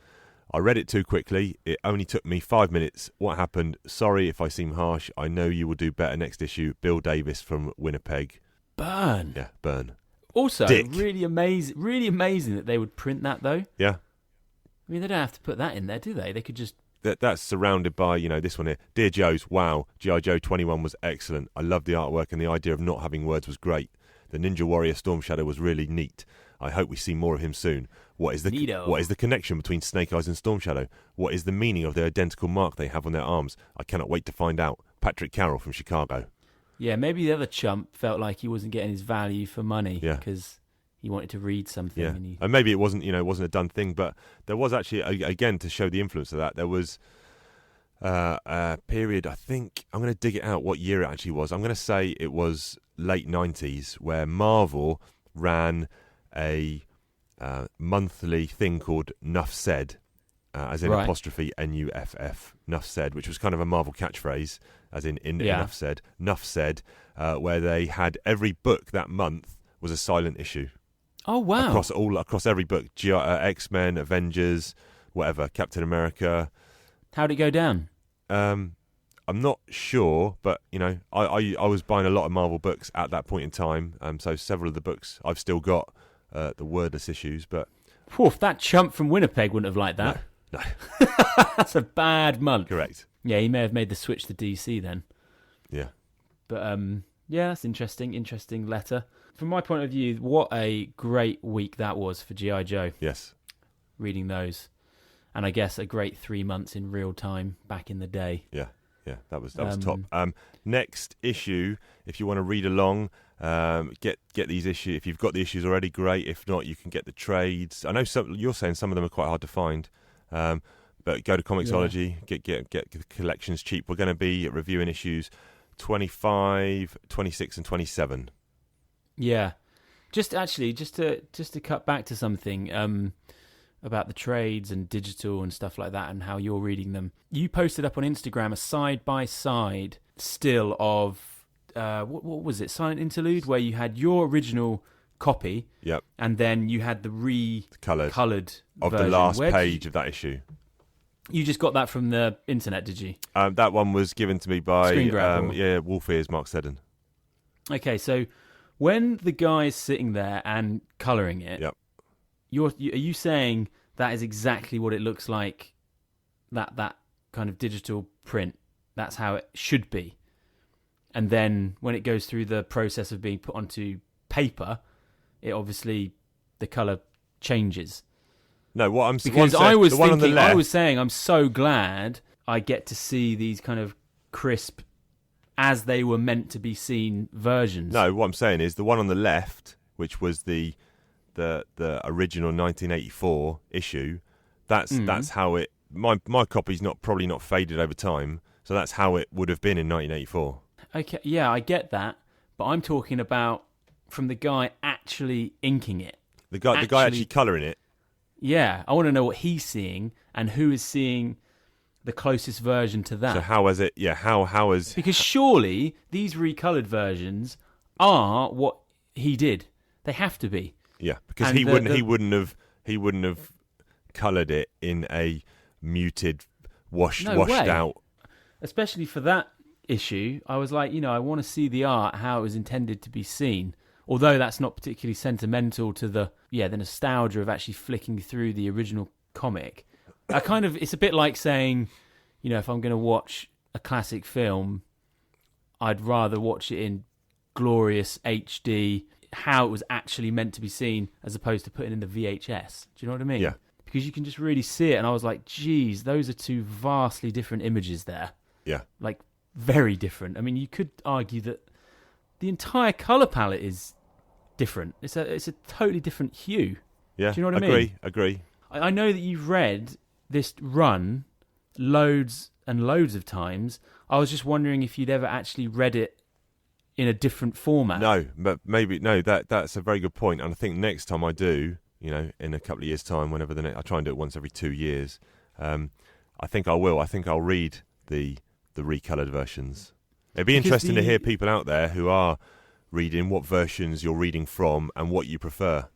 I read it too quickly. It only took me 5 minutes. What happened? Sorry if I seem harsh. I know you will do better next issue. Bill Davis from Winnipeg. Burn. Yeah, burn. Also, Dick. really amazing that they would print that, though. Yeah. I mean, they don't have to put that in there, do they? They could just... That's surrounded by, this one here. Dear Joes, wow, G.I. Joe 21 was excellent. I loved the artwork, and the idea of not having words was great. The Ninja Warrior Storm Shadow was really neat. I hope we see more of him soon. What is the connection between Snake Eyes and Storm Shadow? What is the meaning of the identical mark they have on their arms? I cannot wait to find out. Patrick Carroll from Chicago. Yeah, maybe the other chump felt like he wasn't getting his value for money because he wanted to read something. Yeah, and maybe it wasn't a done thing, but there was actually, again, to show the influence of that, there was a period, I think, I'm going to dig it out what year it actually was. I'm going to say it was late 90s, where Marvel ran a monthly thing called Nuff Said, as in apostrophe Nuff, Nuff Said, which was kind of a Marvel catchphrase, as in Nuff Said. Nuff Said, where they had every book that month was a silent issue. Oh wow! Across every book, X-Men, Avengers, whatever, Captain America. How'd it go down? I'm not sure, but I was buying a lot of Marvel books at that point in time. So several of the books I've still got the wordless issues, but that chump from Winnipeg wouldn't have liked that. No. That's a bad month. Correct. Yeah, he may have made the switch to DC then. Yeah. But that's interesting. Interesting letter. From my point of view, what a great week that was for G.I. Joe. Yes. Reading those. And I guess a great 3 months in real time back in the day. Yeah, that was top. Next issue, if you want to read along, get these issues. If you've got the issues already, great. If not, you can get the trades. I know you're saying some of them are quite hard to find, but go to Comixology, get the collections cheap. We're going to be reviewing issues 25, 26, and 27. Yeah, just to cut back to something about the trades and digital and stuff like that and how you're reading them. You posted up on Instagram a side-by-side still of, what was it, Silent Interlude, where you had your original copy, and then you had the coloured of version. The last page of that issue. You just got that from the internet, did you? That one was given to me by Wolf Ears, Mark Seddon. Okay, so when the guy is sitting there and colouring it, are you saying that is exactly what it looks like, that kind of digital print that's how it should be. And then when it goes through the process of being put onto paper, it obviously, the colour changes. No, what I'm because saying, I was the one thinking, on the left, I was saying, I'm so glad I get to see these kind of crisp, as they were meant to be seen versions. No, what I'm saying is the one on the left, which was the original 1984 issue. That's how it. My copy's probably not faded over time, so that's how it would have been in 1984. Okay, yeah, I get that, but I'm talking about from the guy actually inking it. The guy actually colouring it. Yeah, I want to know what he's seeing and who is seeing the closest version to that. So how is it? Yeah, how is? Because surely these recoloured versions are what he did. They have to be. Yeah, because And he wouldn't have coloured it in a muted, washed out. Especially for that issue, I was like, I want to see the art, how it was intended to be seen. Although that's not particularly sentimental to the nostalgia of actually flicking through the original comic. It's a bit like saying, if I'm going to watch a classic film, I'd rather watch it in glorious HD, how it was actually meant to be seen, as opposed to putting in the VHS. Do you know what I mean? Yeah. Because you can just really see it, and I was like, geez, those are two vastly different images there. Yeah. Like, very different. I mean, you could argue that the entire colour palette is different. It's a totally different hue. Yeah. Do you know what I mean? Agree. I know that you've read this run loads and loads of times. I was just wondering if you'd ever actually read it in a different format. No, but maybe no. That's a very good point, and I think next time I do, in a couple of years' time, whenever I try and do it once every 2 years. I think I will. I think I'll read the recoloured versions. It'd be interesting to hear people out there who are reading what versions you're reading from and what you prefer.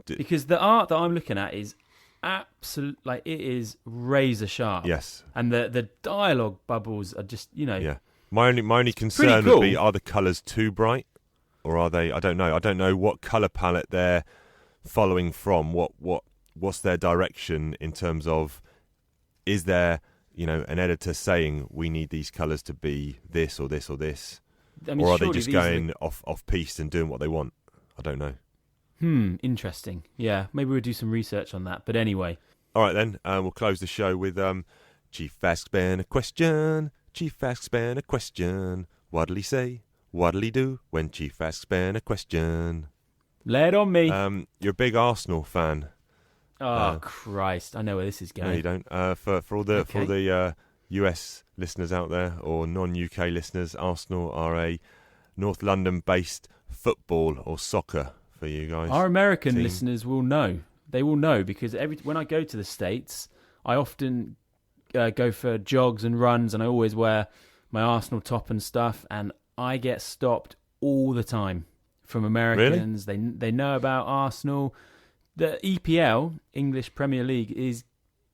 Because the art that I'm looking at is absolute, like it is razor sharp. Yes, and the dialogue bubbles are just Yeah, my only concern would be, are the colours too bright, or are they? I don't know. I don't know what colour palette they're following from. What's their direction in terms of? Is there an editor saying we need these colours to be this or this or this, or are they just going off piste and doing what they want? I don't know. Interesting. Yeah, maybe we'll do some research on that. But anyway. All right, then. We'll close the show with Chief asks Ben a question. Chief asks Ben a question. What'll he say? What'll he do when Chief asks Ben a question? Lay it on me. You're a big Arsenal fan. Oh, Christ. I know where this is going. No, you don't. For all the US listeners out there, or non-UK listeners, Arsenal are a North London-based football or soccer for you guys. Our American listeners will know. They will know because when I go to the States, I often go for jogs and runs, and I always wear my Arsenal top and stuff, and I get stopped all the time from Americans. Really? They know about Arsenal. The EPL, English Premier League, is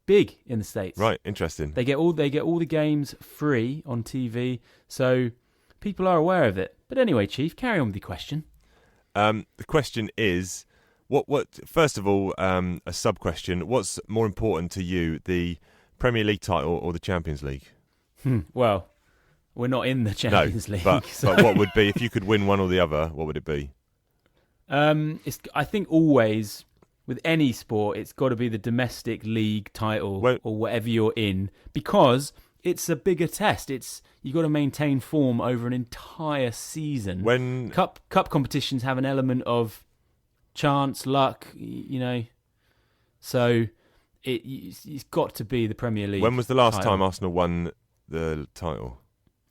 big in the States. Right, interesting. They get all the games free on TV, so people are aware of it. But anyway, Chief, carry on with the question. The question is, what? First of all, a sub question: what's more important to you, the Premier League title or the Champions League? Well, we're not in the Champions League. But what would be if you could win one or the other? What would it be? I think always with any sport, it's got to be the domestic league title or whatever you're in, because it's a bigger test. You've got to maintain form over an entire season. When cup competitions have an element of chance, luck, so it's got to be the Premier League. When was the last title. time Arsenal won the title?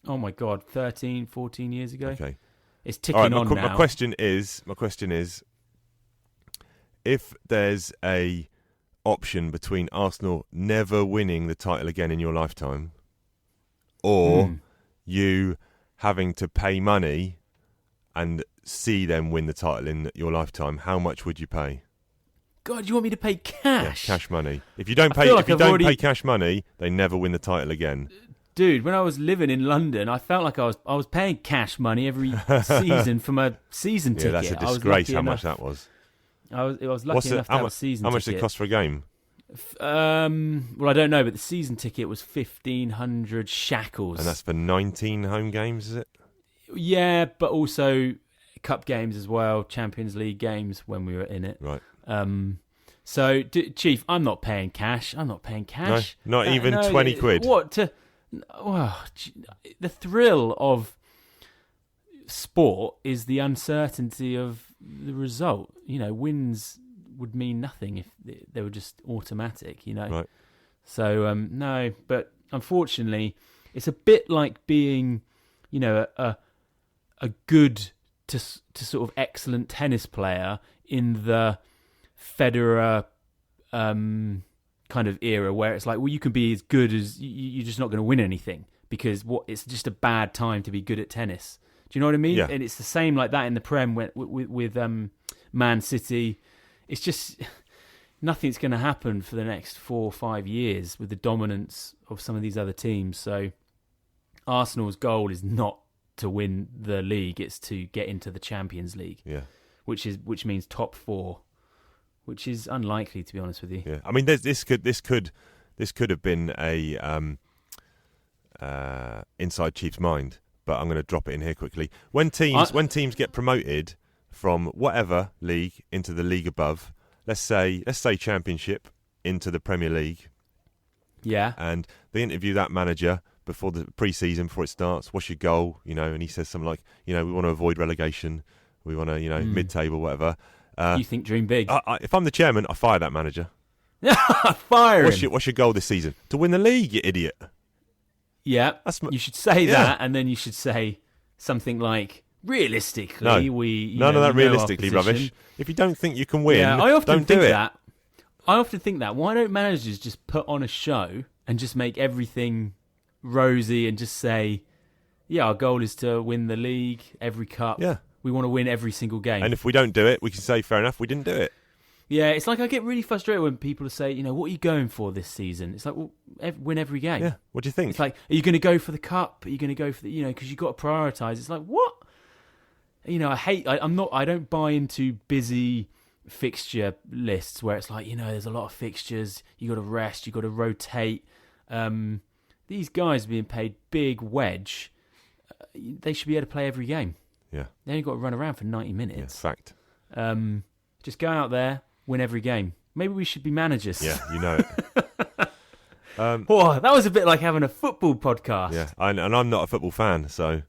Oh my God, 13, 14 years ago. Okay. It's ticking on now. My question is, if there's a option between Arsenal never winning the title again in your lifetime, or you having to pay money and see them win the title in your lifetime, how much would you pay? God, you want me to pay cash? Yeah, cash money. If you don't pay cash money, they never win the title again. Dude, when I was living in London, I felt like I was paying cash money every season for my season ticket. Yeah, that's a disgrace how much that was. I was lucky enough to have a season ticket. How much did it cost for a game? Well, I don't know, but the season ticket was 1,500 shekels. And that's for 19 home games, is it? Yeah, but also cup games as well, Champions League games when we were in it. Right. So, Chief, I'm not paying cash. No, not even 20 quid. What? Well, the thrill of sport is the uncertainty of the result. Wins would mean nothing if they were just automatic, Right. So, no, but unfortunately, it's a bit like being, a good to sort of excellent tennis player in the Federer kind of era, where it's like, well, you can be as good as you're just not going to win anything because it's just a bad time to be good at tennis. Do you know what I mean? Yeah. And it's the same like that in the Prem with Man City. It's just nothing's going to happen for the next 4 or 5 years with the dominance of some of these other teams. So Arsenal's goal is not to win the league; it's to get into the Champions League. Yeah, which means top 4. Which is unlikely, to be honest with you. Yeah, I mean, this could have been a inside Chief's mind, but I'm going to drop it in here quickly. When teams get promoted from whatever league into the league above, let's say Championship into the Premier League, yeah, and they interview that manager before the pre-season, before it starts. What's your goal? And he says something like, we want to avoid relegation, we want to, mid-table, whatever. You think dream big. If I'm the chairman, I fire that manager. Fire him. What's your goal this season? To win the league, you idiot. Yeah, you should say that, and then you should say something like, realistically, none of that realistically rubbish. If you don't think you can win, don't do it. I often think that. Why don't managers just put on a show and just make everything rosy and just say, our goal is to win the league, every cup. Yeah. We want to win every single game. And if we don't do it, we can say, fair enough, we didn't do it. Yeah, it's like I get really frustrated when people say, what are you going for this season? It's like, well, win every game. Yeah, what do you think? It's like, are you going to go for the cup? Are you going to go for the, because you've got to prioritise. It's like, what? I don't buy into busy fixture lists where it's like, there's a lot of fixtures, you got to rest, you got to rotate. These guys are being paid big wedge. They should be able to play every game. Yeah. They only got to run around for 90 minutes. Yeah, fact. Just go out there, win every game. Maybe we should be managers. Yeah, you know it. That was a bit like having a football podcast. Yeah, and I'm not a football fan, so...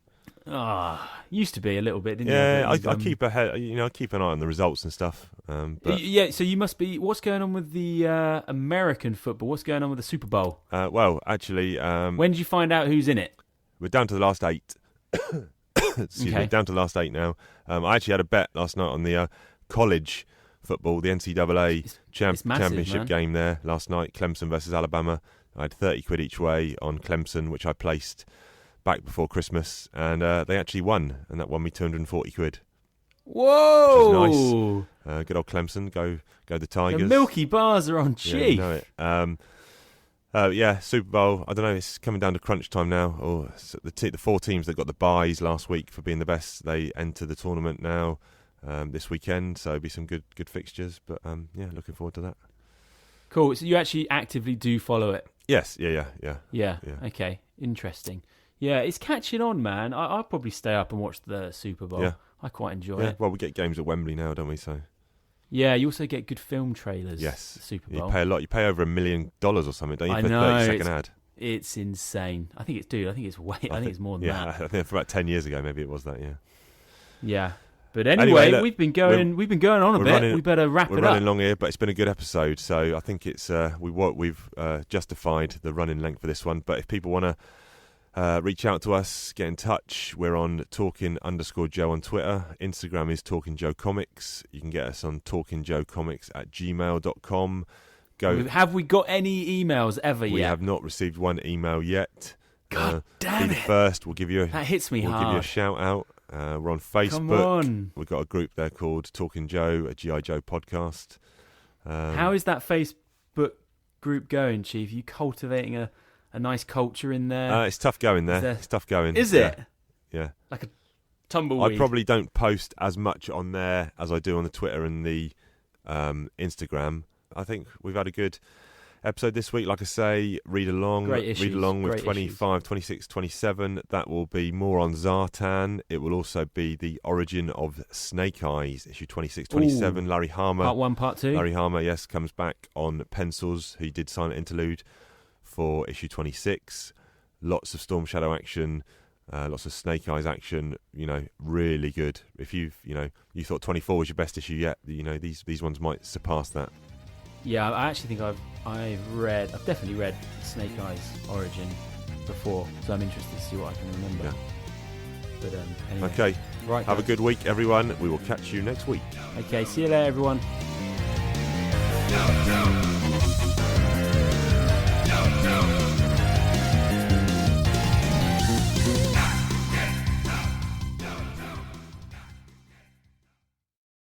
used to be a little bit, didn't you? Yeah, I keep ahead. I keep an eye on the results and stuff. But... Yeah, so you must be... What's going on with the American football? What's going on with the Super Bowl? Well, actually... when did you find out who's in it? We're down to the last 8. Excuse me, down to the last 8 now. I actually had a bet last night on the college football, the NCAA championship game there last night, Clemson versus Alabama. I had 30 quid each way on Clemson, which I placed back before Christmas, and they actually won, and that won me 240 quid. Whoa! Which is nice. Good old Clemson, go the Tigers. The Milky Bars are on cheap. Yeah, you know it. Super Bowl. I don't know. It's coming down to crunch time now. Or the 4 teams that got the byes last week for being the best, they enter the tournament now this weekend. So it'll be some good fixtures. But looking forward to that. Cool. So you actually actively do follow it? Yes. Yeah. Okay. Interesting. Yeah, it's catching on, man. I'll probably stay up and watch the Super Bowl. Yeah. I quite enjoy it. Well, we get games at Wembley now, don't we? So. Yeah, you also get good film trailers. Yes, the Super Bowl. You pay a lot. You pay over $1 million or something, don't you? I for know, 30-second ad. It's insane. I think it's more than that. Yeah, I think for about 10 years ago, maybe it was that. Yeah. Yeah, but anyway look, we've been going on a bit. We better wrap it up. We're running long here, but it's been a good episode. So I think it's we've justified the running length for this one. But if people want to reach out to us, get in touch. We're on talking_Joe on Twitter. Instagram is Talking Joe Comics. You can get us on talkingjoecomics@gmail.com. Have we got any emails yet? We have not received one email yet. God damn it! Be the first. We'll give you that hits me hard. We'll give you a shout out. We're on Facebook. Come on. We've got a group there called Talking Joe, a G.I. Joe podcast. How is that Facebook group going, Chief? Are you cultivating a nice culture in there? It's tough going there. It's tough going. Is it? Yeah. Like a tumbleweed. I probably don't post as much on there as I do on the Twitter and the Instagram. I think we've had a good episode this week. Like I say, read along. Great issues. Read along with Great 25, 26, 27. That will be more on Zartan. It will also be the origin of Snake Eyes, issue 26, 27. Ooh. Larry Hama. Part 1, Part 2. Larry Hama, yes, comes back on pencils. He did Silent Interlude for issue 26. Lots of Storm Shadow action. Lots of Snake Eyes action, really good. If you thought 24 was your best issue yet, these ones might surpass that. Yeah, I actually think I've definitely read Snake Eyes Origin before, so I'm interested to see what I can remember. Yeah. But anyway. Okay, right. Have a good week, everyone. We will catch you next week. Okay, see you later, everyone.